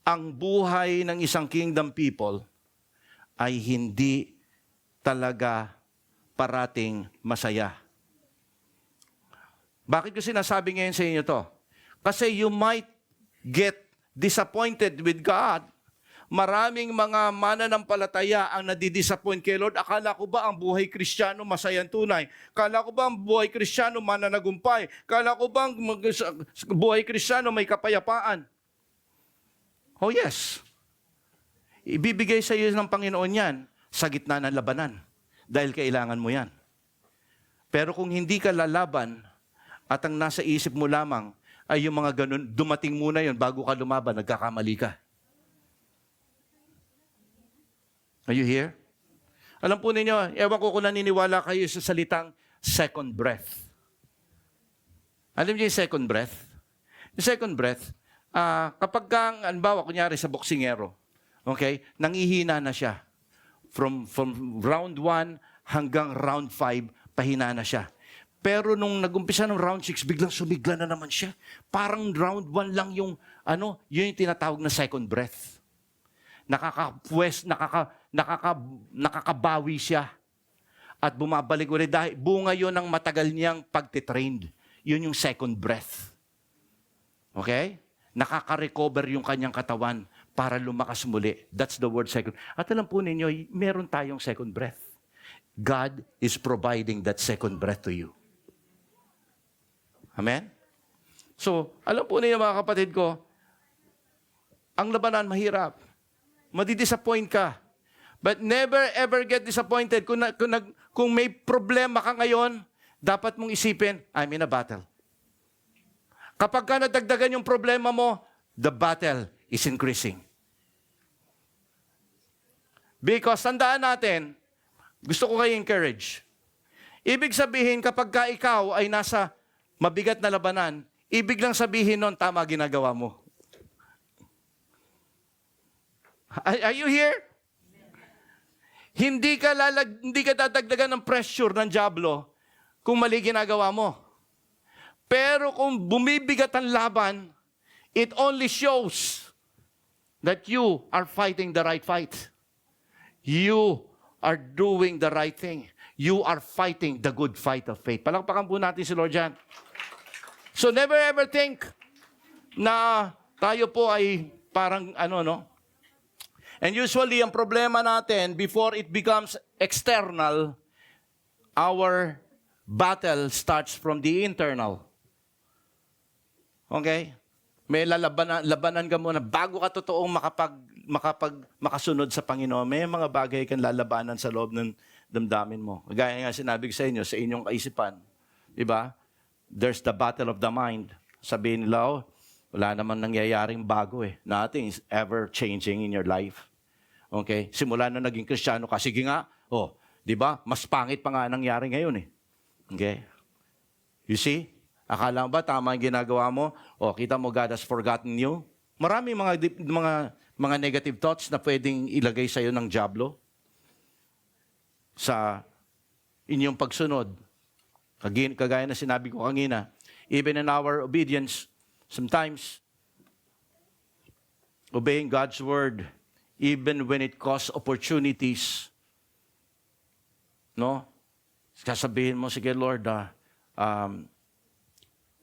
ang buhay ng isang kingdom people ay hindi talaga parating masaya. Bakit ko sinasabi ngayon sa inyo to? Kasi you might get disappointed with God. Maraming mga mananampalataya ang nadidisappoint kay Lord. Akala ko ba ang buhay Kristiyano masayang tunay? Akala ko ba ang buhay Kristiyano mananagumpay? Akala ko ba ang buhay Kristiyano may kapayapaan? Oh yes. Ibibigay sa iyo ng Panginoon yan sa gitna ng labanan. Dahil kailangan mo yan. Pero kung hindi ka lalaban at ang nasa isip mo lamang ay yung mga ganun, dumating muna yon bago ka lumaban, nagkakamali ka. Are you here? Alam po ninyo, ewan ko kung naniniwala kayo sa salitang second breath. Alam niyo yung second breath? Yung second breath, kapag kang, anbawa, kunyari sa boksingero, okay, nangihina na siya. From round 1 hanggang round 5, pahina na siya. Pero nung nag-umpisa ng round 6, biglang sumigla na naman siya. Parang round 1 lang yung, yun yung tinatawag na second breath. Nakakabawi siya. At bumabalik ulit dahil bunga yun ng matagal niyang pagtitrained. Yun yung second breath. Okay? Nakaka-recover yung kanyang katawan para lumakas muli. That's the word second. At alam po ninyo, meron tayong second breath. God is providing that second breath to you. Amen? So, alam po ninyo mga kapatid ko, ang labanan mahirap. Madidisappoint ka. But never ever get disappointed. Kung may problema ka ngayon, dapat mong isipin, I'm in a battle. Kapag ka nadagdagan yung problema mo, the battle is increasing. Because tandaan natin, gusto ko kayo encourage. Ibig sabihin, kapag ka ikaw ay nasa mabigat na labanan, ibig lang sabihin nun, tama ginagawa mo. Are you here? Hindi ka dadagdagan ng pressure ng dyablo kung mali ginagawa mo. Pero kung bumibigat ang laban, it only shows that you are fighting the right fight. You are doing the right thing. You are fighting the good fight of faith. Palakpakan po natin si Lord Jan. So never ever think na tayo po ay parang And usually, ang problema natin, before it becomes external, our battle starts from the internal. Okay? May labanan ka muna. Bago ka totoong makasunod sa Panginoon, may mga bagay kang lalabanan sa loob ng damdamin mo. Gaya nga sinabi ko sa inyo, sa inyong kaisipan. Diba? There's the battle of the mind. Sabihin nila, wala naman nangyayaring bago eh. Nothing is ever changing in your life. Okay? Simula na naging Kristiyano ka, sige nga, di ba? Mas pangit pa nga nangyari ngayon eh. Okay? You see? Akala mo ba tama ang ginagawa mo? Kita mo God has forgotten you? Maraming mga negative thoughts na pwedeng ilagay sa iyo ng dyablo sa inyong pagsunod. Kagaya na sinabi ko kanina, even in our obedience, sometimes obeying God's word, even when it costs opportunities, no? Sasabihin mo, sige Lord,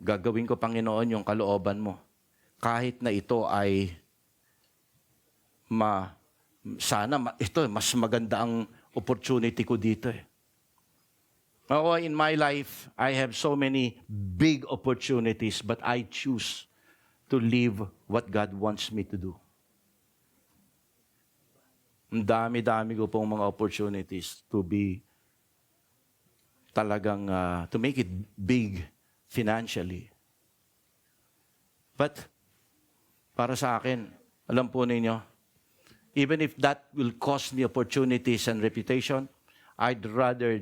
gagawin ko, Panginoon, yung kalooban mo. Kahit na ito ay sana ito mas maganda ang opportunity ko dito eh. Ako, in my life, I have so many big opportunities, but I choose to live what God wants me to do. Ang dami-dami ko pong mga opportunities to be talagang, to make it big financially. But, para sa akin, alam po ninyo, even if that will cost me opportunities and reputation, I'd rather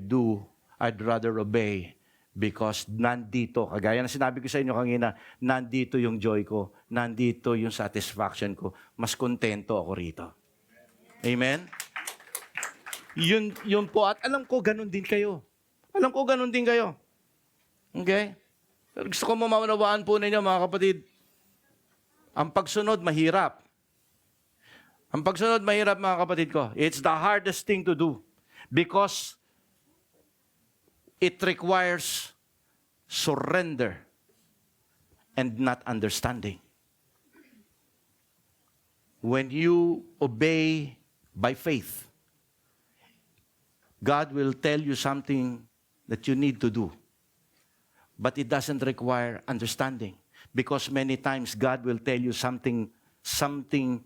obey because nandito, kagaya na sinabi ko sa inyo kanina, nandito yung joy ko, nandito yung satisfaction ko, mas kontento ako rito. Amen? Yun po, at alam ko ganun din kayo. Okay? Pero gusto ko maunawaan po ninyo, mga kapatid, ang pagsunod mahirap. Mga kapatid ko. It's the hardest thing to do because it requires surrender and not understanding. When you obey by faith, God will tell you something that you need to do. But it doesn't require understanding. Because many times God will tell you something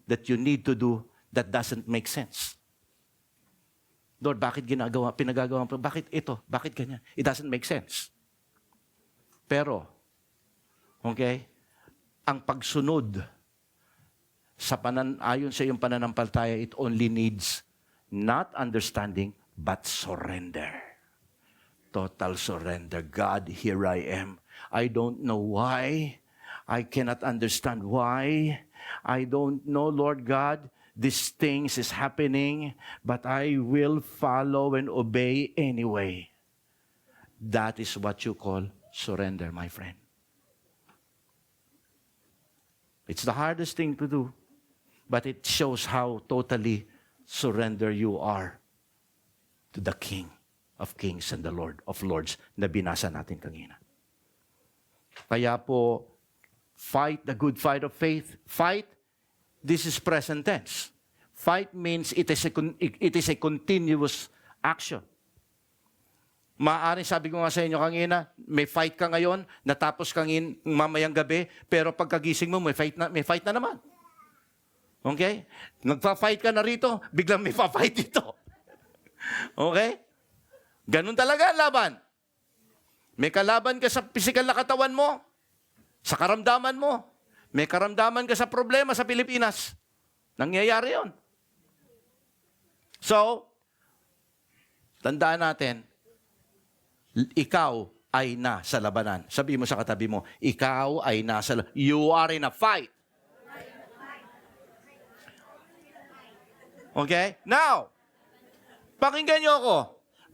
that you need to do that doesn't make sense. Lord, bakit pinagagawa mo? Bakit ito? Bakit ganyan? It doesn't make sense. Pero, okay, ang pagsunod ayon sa iyong pananampalataya, it only needs not understanding, but surrender. Total surrender. God, here I am. I don't know why. I cannot understand why. I don't know, Lord God, these things is happening, but I will follow and obey anyway. That is what you call surrender, my friend. It's the hardest thing to do, but it shows how totally surrender you are to the King of Kings and the Lord of Lords na binasa natin kanina. Kaya po, fight the good fight of faith. Fight, this is present tense. Fight means it is a continuous action. Maaaring sabi ko nga sa inyo kanina, may fight ka ngayon, natapos kang mamayang gabi, pero pagkagising mo, may fight na naman. Okay? Nagpa-fight ka na rito, biglang may pa-fight dito. Okay? Ganun talaga ang laban. May kalaban ka sa physical na katawan mo, sa karamdaman mo. May karamdaman ka sa problema sa Pilipinas. Nangyayari yon. So, tandaan natin, ikaw ay nasa labanan. Sabi mo sa katabi mo, ikaw ay nasa labanan. You are in a fight. Okay? Now, pakinggan nyo ako.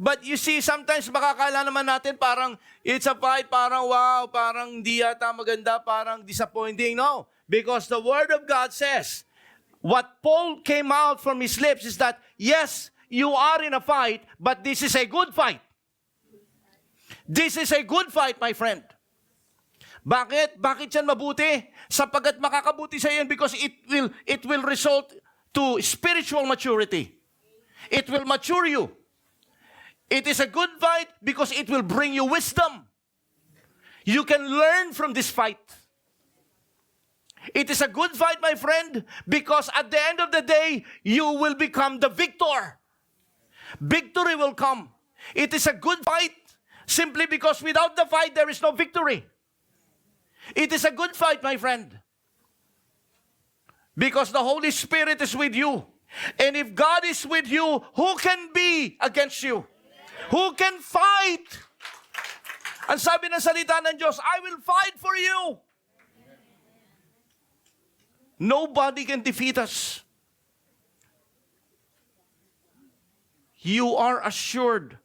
But you see, sometimes makakala naman natin parang it's a fight, parang wow, parang di yata maganda, parang disappointing. No, because the Word of God says, what Paul came out from his lips is that, yes, you are in a fight, but this is a good fight. This is a good fight, my friend. Bakit? Bakit yan mabuti? Sapagkat makakabuti sa iyo because it will result to spiritual maturity. It will mature you. It is a good fight because it will bring you wisdom. You can learn from this fight. It is a good fight, my friend, because at the end of the day, you will become the victor. Victory will come. It is a good fight simply because without the fight, there is no victory. It is a good fight, my friend, because the Holy Spirit is with you. And if God is with you, who can be against you? Who can fight? Ang sabi ng salita ng Diyos, I will fight for you. Nobody can defeat us. You are assured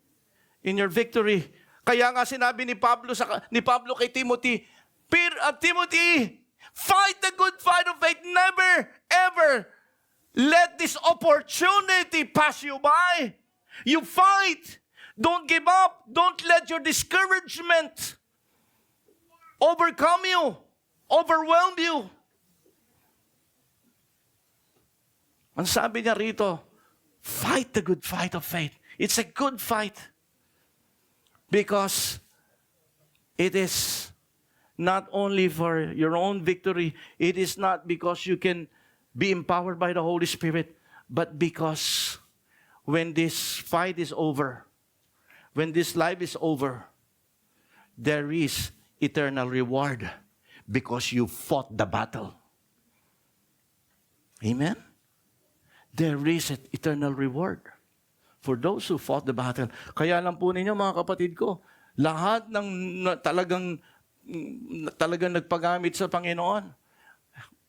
in your victory. Kaya nga sinabi ni Pablo kay Timothy, Timothy, fight the good fight of faith. Never, ever let this opportunity pass you by. You fight. Don't give up. Don't let your discouragement overcome you, overwhelm you. Ang sabi niya rito, fight the good fight of faith. It's a good fight. Because it is not only for your own victory, it is not because you can be empowered by the Holy Spirit, but because when this fight is over, when this life is over, there is eternal reward because you fought the battle. Amen? There is an eternal reward for those who fought the battle. Kaya lang po ninyo, mga kapatid ko, lahat ng talagang nagpagamit sa Panginoon,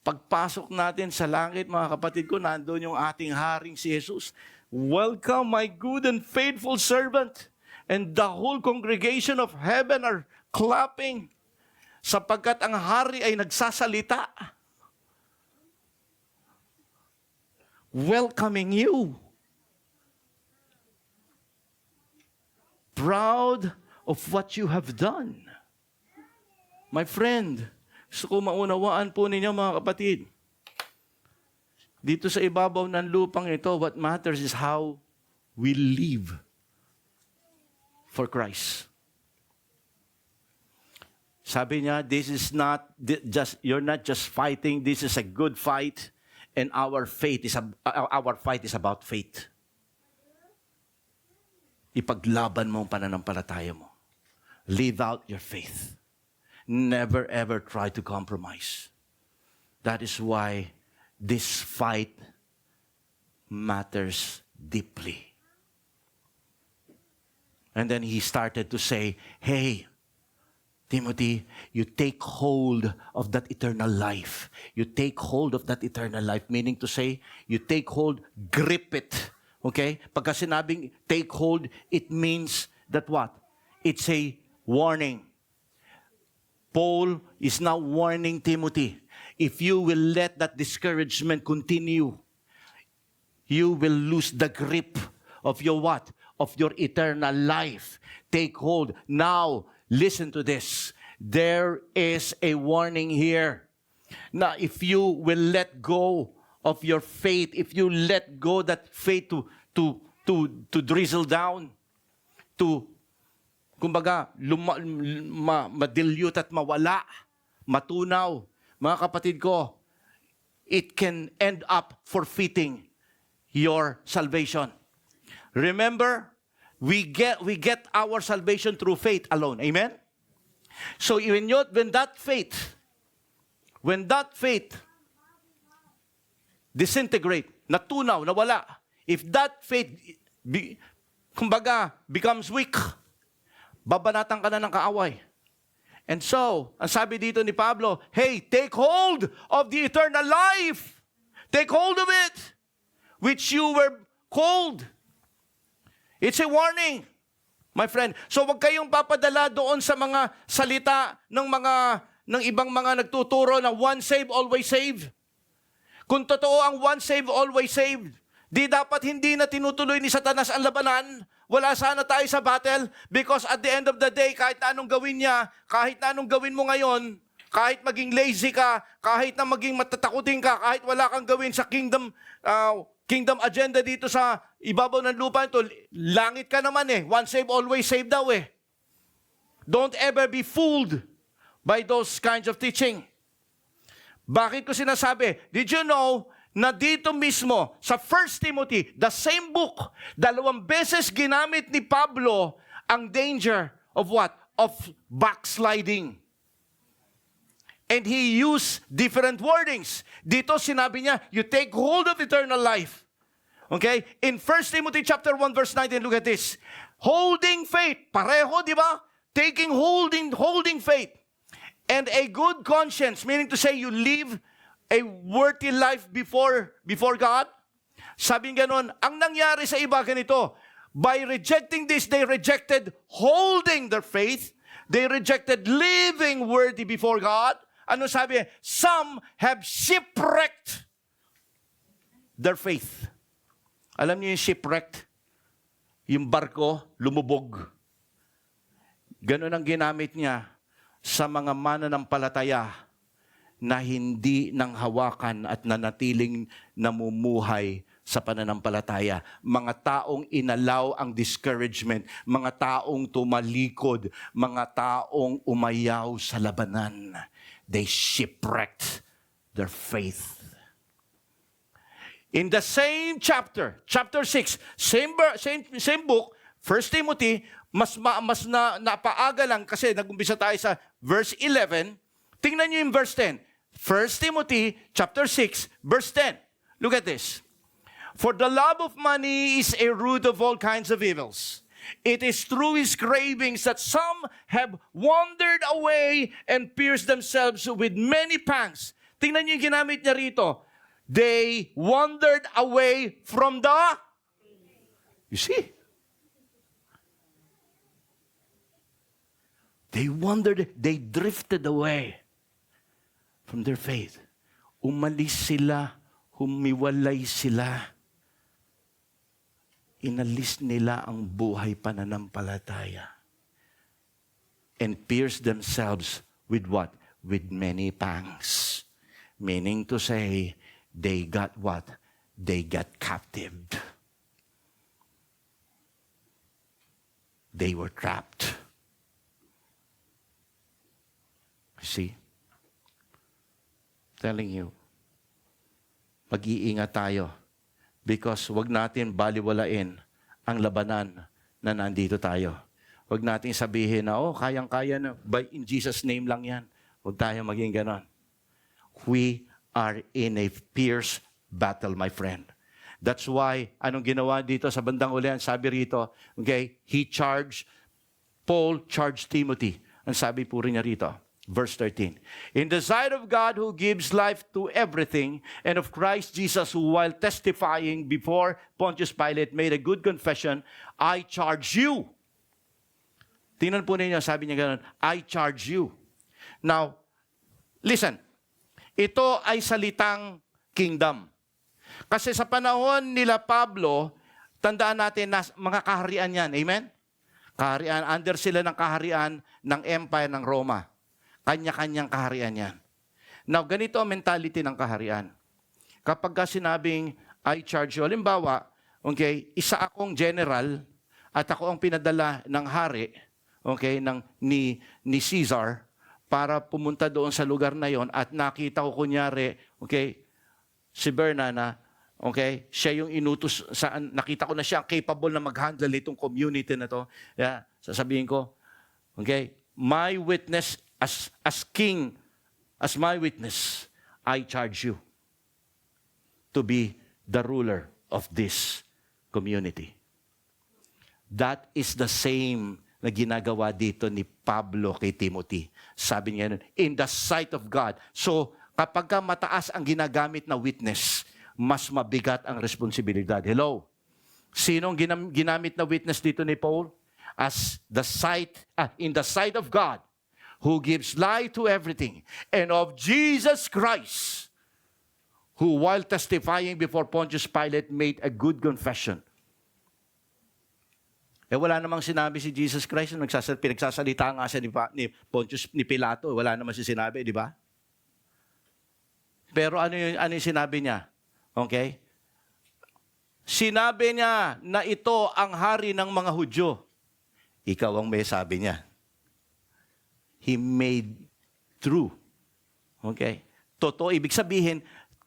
pagpasok natin sa langit, mga kapatid ko, nandoon yung ating haring si Jesus. Welcome, my good and faithful servant. And the whole congregation of heaven are clapping sapagkat ang hari ay nagsasalita. Welcoming you. Proud of what you have done. My friend, gusto ko maunawaan po ninyo, mga kapatid. Dito sa ibabaw ng lupang ito, what matters is how we live for Christ. Sabi niya, this is not just, you're not just fighting, this is a good fight, and our fight is about faith. Ipaglaban mo ang pananampalataya mo. Live out your faith. Never ever try to compromise. That is why this fight matters deeply. And then he started to say, hey, Timothy, you take hold of that eternal life. You take hold of that eternal life. Meaning to say, you take hold, grip it. Okay? Pagka sinabing take hold, it means that what? It's a warning. Paul is now warning Timothy, if you will let that discouragement continue, you will lose the grip of your what? Of your eternal life. Take hold. Now, listen to this. There is a warning here. Now, if you will let go of your faith, if you let go that faith to drizzle down, to, kumbaga, madilute at mawala, matunaw, mga kapatid ko, it can end up forfeiting your salvation. Remember, we get our salvation through faith alone. Amen? So when that faith disintegrate, natunaw, nawala, if that faith becomes weak, babanatan ka na ng kaaway. And so, ang sabi dito ni Pablo, hey, take hold of the eternal life. Take hold of it, which you were called. It's a warning, my friend. So wag kayong papadala doon sa mga salita ng ibang mga nagtuturo na once saved, always saved. Kung totoo ang once saved, always saved, di dapat hindi na tinutuloy ni Satanas ang labanan. Wala sana tayo sa battle because at the end of the day, kahit na anong gawin niya, kahit na anong gawin mo ngayon, kahit maging lazy ka, kahit na maging matatakutin ka, kahit wala kang gawin sa kingdom agenda dito sa ibabaw ng lupa ito, langit ka naman eh. Once saved, always saved daw eh. Don't ever be fooled by those kinds of teaching. Bakit ko sinasabi? Did you know na dito mismo sa 1 Timothy, the same book, 2 beses ginamit ni Pablo ang danger of what? Of backsliding. And he used different wordings. Dito sinabi niya, you take hold of eternal life. Okay? In 1 Timothy chapter 1 verse 19, look at this. Holding faith. Pareho, di ba? Holding faith. And a good conscience, meaning to say you live a worthy life before God. Sabi ganon, ang nangyari sa iba ganito, by rejecting this, they rejected holding their faith. They rejected living worthy before God. Ano sabi? Some have shipwrecked their faith. Alam niyo yung shipwrecked? Yung barko, lumubog. Ganon ang ginamit niya sa mga mananampalataya na hindi nang hawakan at nanatiling namumuhay sa pananampalataya. Mga taong inalaw ang discouragement, mga taong tumalikod, mga taong umayaw sa labanan. They shipwrecked their faith. In the same chapter, chapter 6, same book, 1 Timothy, mas napaaga lang kasi nag-umpisa tayo sa verse 11. Tingnan niyo yung verse 10. 1 Timothy chapter 6, verse 10. Look at this. For the love of money is a root of all kinds of evils. It is through his cravings that some have wandered away and pierced themselves with many pangs. Tingnan niyo yung ginamit niya rito. They wandered away from the... You see? They wandered, they drifted away from their faith. Umalis sila, humiwalay sila. Inalis nila ang buhay pananampalataya. And pierced themselves with what? With many pangs. Meaning to say, they got what? They got captive. They were trapped. See? Telling you, mag-iingat tayo. Because wag natin baliwalain ang labanan na nandito tayo. Wag natin sabihin na, kayang-kaya na, in Jesus' name lang yan. Wag tayo maging ganon. We are in a fierce battle, my friend. That's why, anong ginawa dito sa bandang ulian? Sabi rito, okay, Paul charged Timothy. Ang sabi po rin niya rito, verse 13. In the sight of God who gives life to everything, and of Christ Jesus who while testifying before Pontius Pilate made a good confession, I charge you. Tingnan po ninyo, sabi niya gano'n, I charge you. Now, listen, ito ay salitang kingdom. Kasi sa panahon nila Pablo, tandaan natin na mga kaharian yan. Amen? Kaharian, under sila ng kaharian ng empire ng Roma. Kanya-kanyang kaharian yan. Now, ganito ang mentality ng kaharian. Kapag sinabing, I charge you, halimbawa, okay, isa akong general at ako ang pinadala ng hari, okay, ni Caesar para pumunta doon sa lugar na yon at nakita ko kunyari, okay, si Bernana, okay, siya yung inutos, nakita ko na siya capable na mag-handle itong community na to. Yeah, sasabihin ko, okay, my witness as king, as my witness, I charge you to be the ruler of this community. That is the same na ginagawa dito ni Pablo kay Timothy. Sabi niya, in the sight of God. So, kapag mataas ang ginagamit na witness, mas mabigat ang responsibilidad. Hello? Sinong ginamit na witness dito ni Paul? As in the sight of God, who gives life to everything, and of Jesus Christ, who while testifying before Pontius Pilate made a good confession. Wala namang sinabi si Jesus Christ, pinagsasalita nga siya ni Pilato, wala namang sinabi, di ba? Pero ano yung sinabi niya? Okay? Sinabi niya na ito ang hari ng mga Hudyo. Ikaw ang may sabi niya. He made true. Okay? Totoo, ibig sabihin,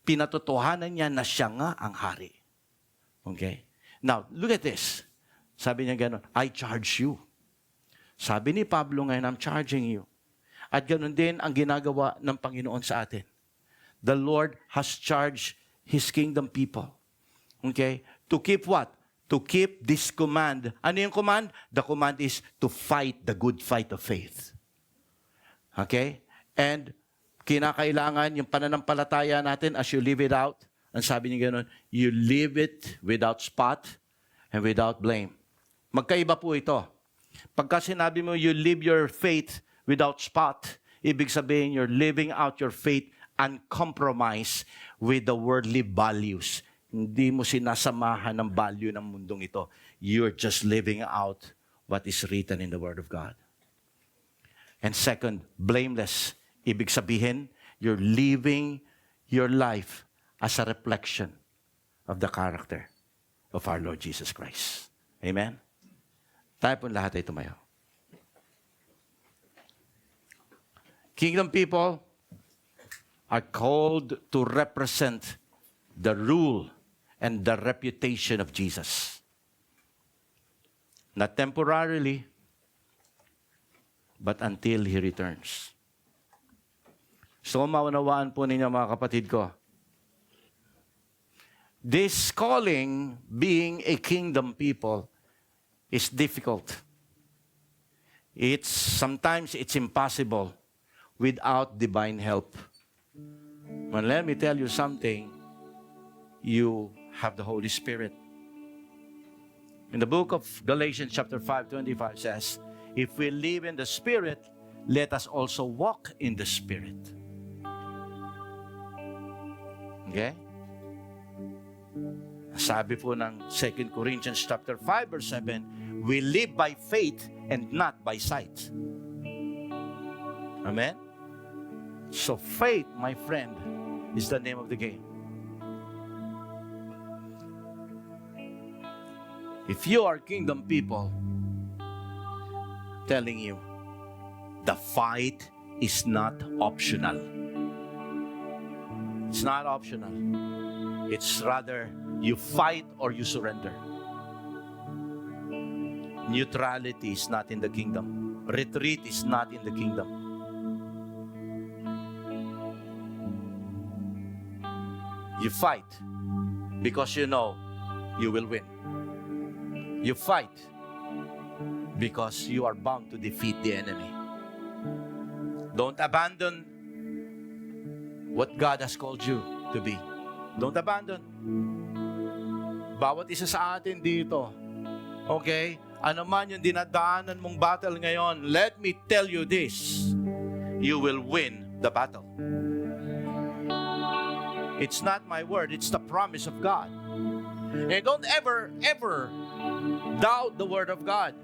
pinatotohanan niya na siya nga ang hari. Okay? Now, look at this. Sabi niya gano'n, I charge you. Sabi ni Pablo ngayon, I'm charging you. At gano'n din ang ginagawa ng Panginoon sa atin. The Lord has charged His kingdom people. Okay? To keep what? To keep this command. Ano yung command? The command is to fight the good fight of faith. Okay? And kinakailangan yung pananampalataya natin as you live it out. Ang sabi niya gano'n, you live it without spot and without blame. Magkaiba po ito. Pagka sinabi mo you live your faith without spot, ibig sabihin you're living out your faith uncompromised with the worldly values. Hindi mo sinasamahan ng value ng mundong ito. You're just living out what is written in the Word of God. And second, blameless. Ibig sabihin, you're living your life as a reflection of the character of our Lord Jesus Christ. Amen? Tayo po lahat ay tumayo. Kingdom people are called to represent the rule and the reputation of Jesus. Not temporarily, but until He returns. So maunawaan po ninyo mga kapatid ko, this calling, being a kingdom people, is difficult. Sometimes it's impossible without divine help. But let me tell you something, you have the Holy Spirit. In the book of Galatians chapter 5:25 says, if we live in the Spirit, let us also walk in the Spirit. Okay? Sabi po ng 2 Corinthians chapter 5 verse 7, we live by faith and not by sight. Amen? So faith, my friend, is the name of the game. If you are kingdom people, telling you, the fight is not optional. It's not optional. It's rather you fight or you surrender. Neutrality is not in the kingdom. Retreat is not in the kingdom. You fight because you know you will win. You fight because you are bound to defeat the enemy. Don't abandon what God has called you to be. Don't abandon. Bawat isa sa atin dito, okay? Ano man yung dinadaanan mong battle ngayon, let me tell you this, you will win the battle. It's not my word, it's the promise of God. And don't ever doubt the word of God.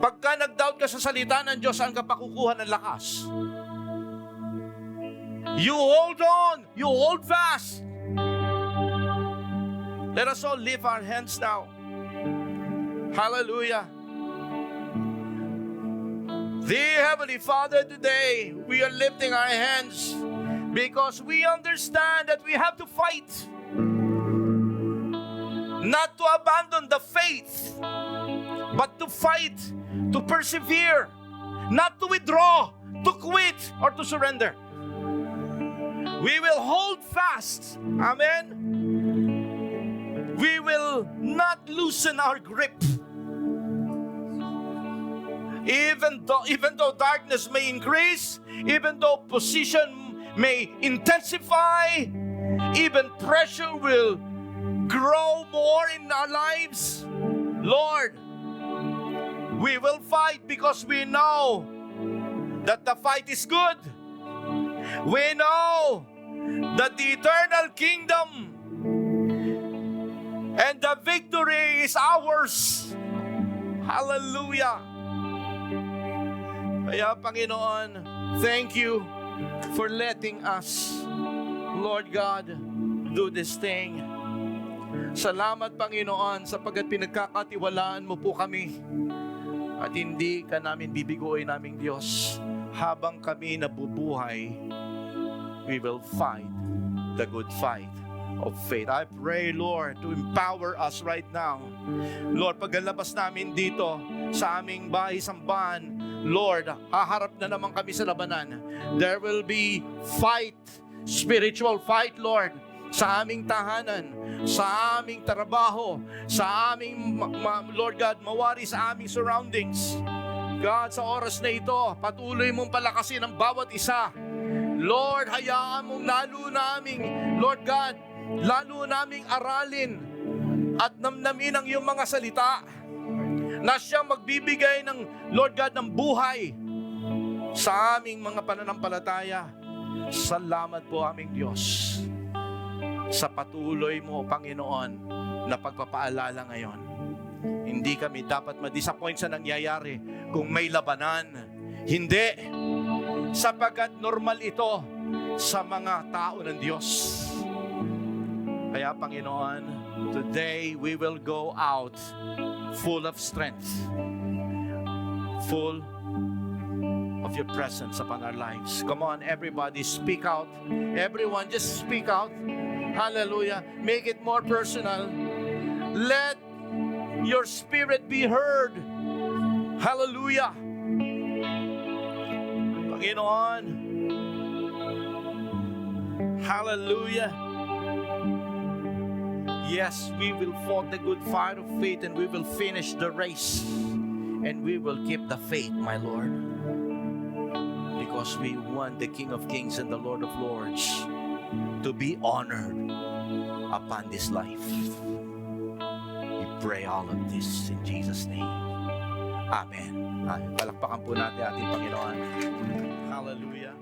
Pagka nag-doubt ka sa salita ng Diyos, saan ka pa kukuha ng lakas? You hold on, you hold fast. Let us all lift our hands now. Hallelujah. Dear Heavenly Father, today we are lifting our hands because we understand that we have to fight. Not to abandon the faith, but to fight, to persevere, not to withdraw, to quit, or to surrender. We will hold fast. Amen. We will not loosen our grip. Even though darkness may increase, even though opposition may intensify, even pressure will grow more in our lives, Lord, we will fight because we know that the fight is good. We know that the eternal kingdom and the victory is ours. Hallelujah. Kaya Panginoon, thank you for letting us, Lord God, do this thing. Salamat Panginoon sapagkat pinagkakatiwalaan mo po kami at hindi ka namin bibiguin naming Diyos. Habang kami nabubuhay, we will fight the good fight of faith. I pray, Lord, to empower us right now. Lord, paglalabas namin dito sa aming bahay sambahan, Lord, haharap na naman kami sa labanan. There will be fight, spiritual fight, Lord, sa aming tahanan, sa aming trabaho, sa aming, Lord God, mawari sa aming surroundings. God, sa oras na ito, patuloy mong palakasin ang bawat isa. Lord, hayaan mong Lord God, lalo naming aralin at namnamin ang iyong mga salita na siyang magbibigay ng, Lord God, ng buhay sa aming mga pananampalataya. Salamat po aming Diyos sa patuloy mo, Panginoon, na pagpapaalala ngayon. Hindi kami dapat ma-disappoint sa nangyayari kung may labanan. Hindi. Sapagkat normal ito sa mga tao ng Diyos. Kaya Panginoon, today we will go out full of strength, full of your presence upon our lives. Come on, everybody, speak out. Everyone, just speak out. Hallelujah. Make it more personal. Let your spirit be heard. Hallelujah. Panginoon. Hallelujah. Yes, we will fight the good fight of faith, and we will finish the race, and we will keep the faith, my Lord, because we want the King of Kings and the Lord of Lords to be honored upon this life. We pray all of this in Jesus' name. Amen. Palakpakan po natin ating Panginoon. Hallelujah.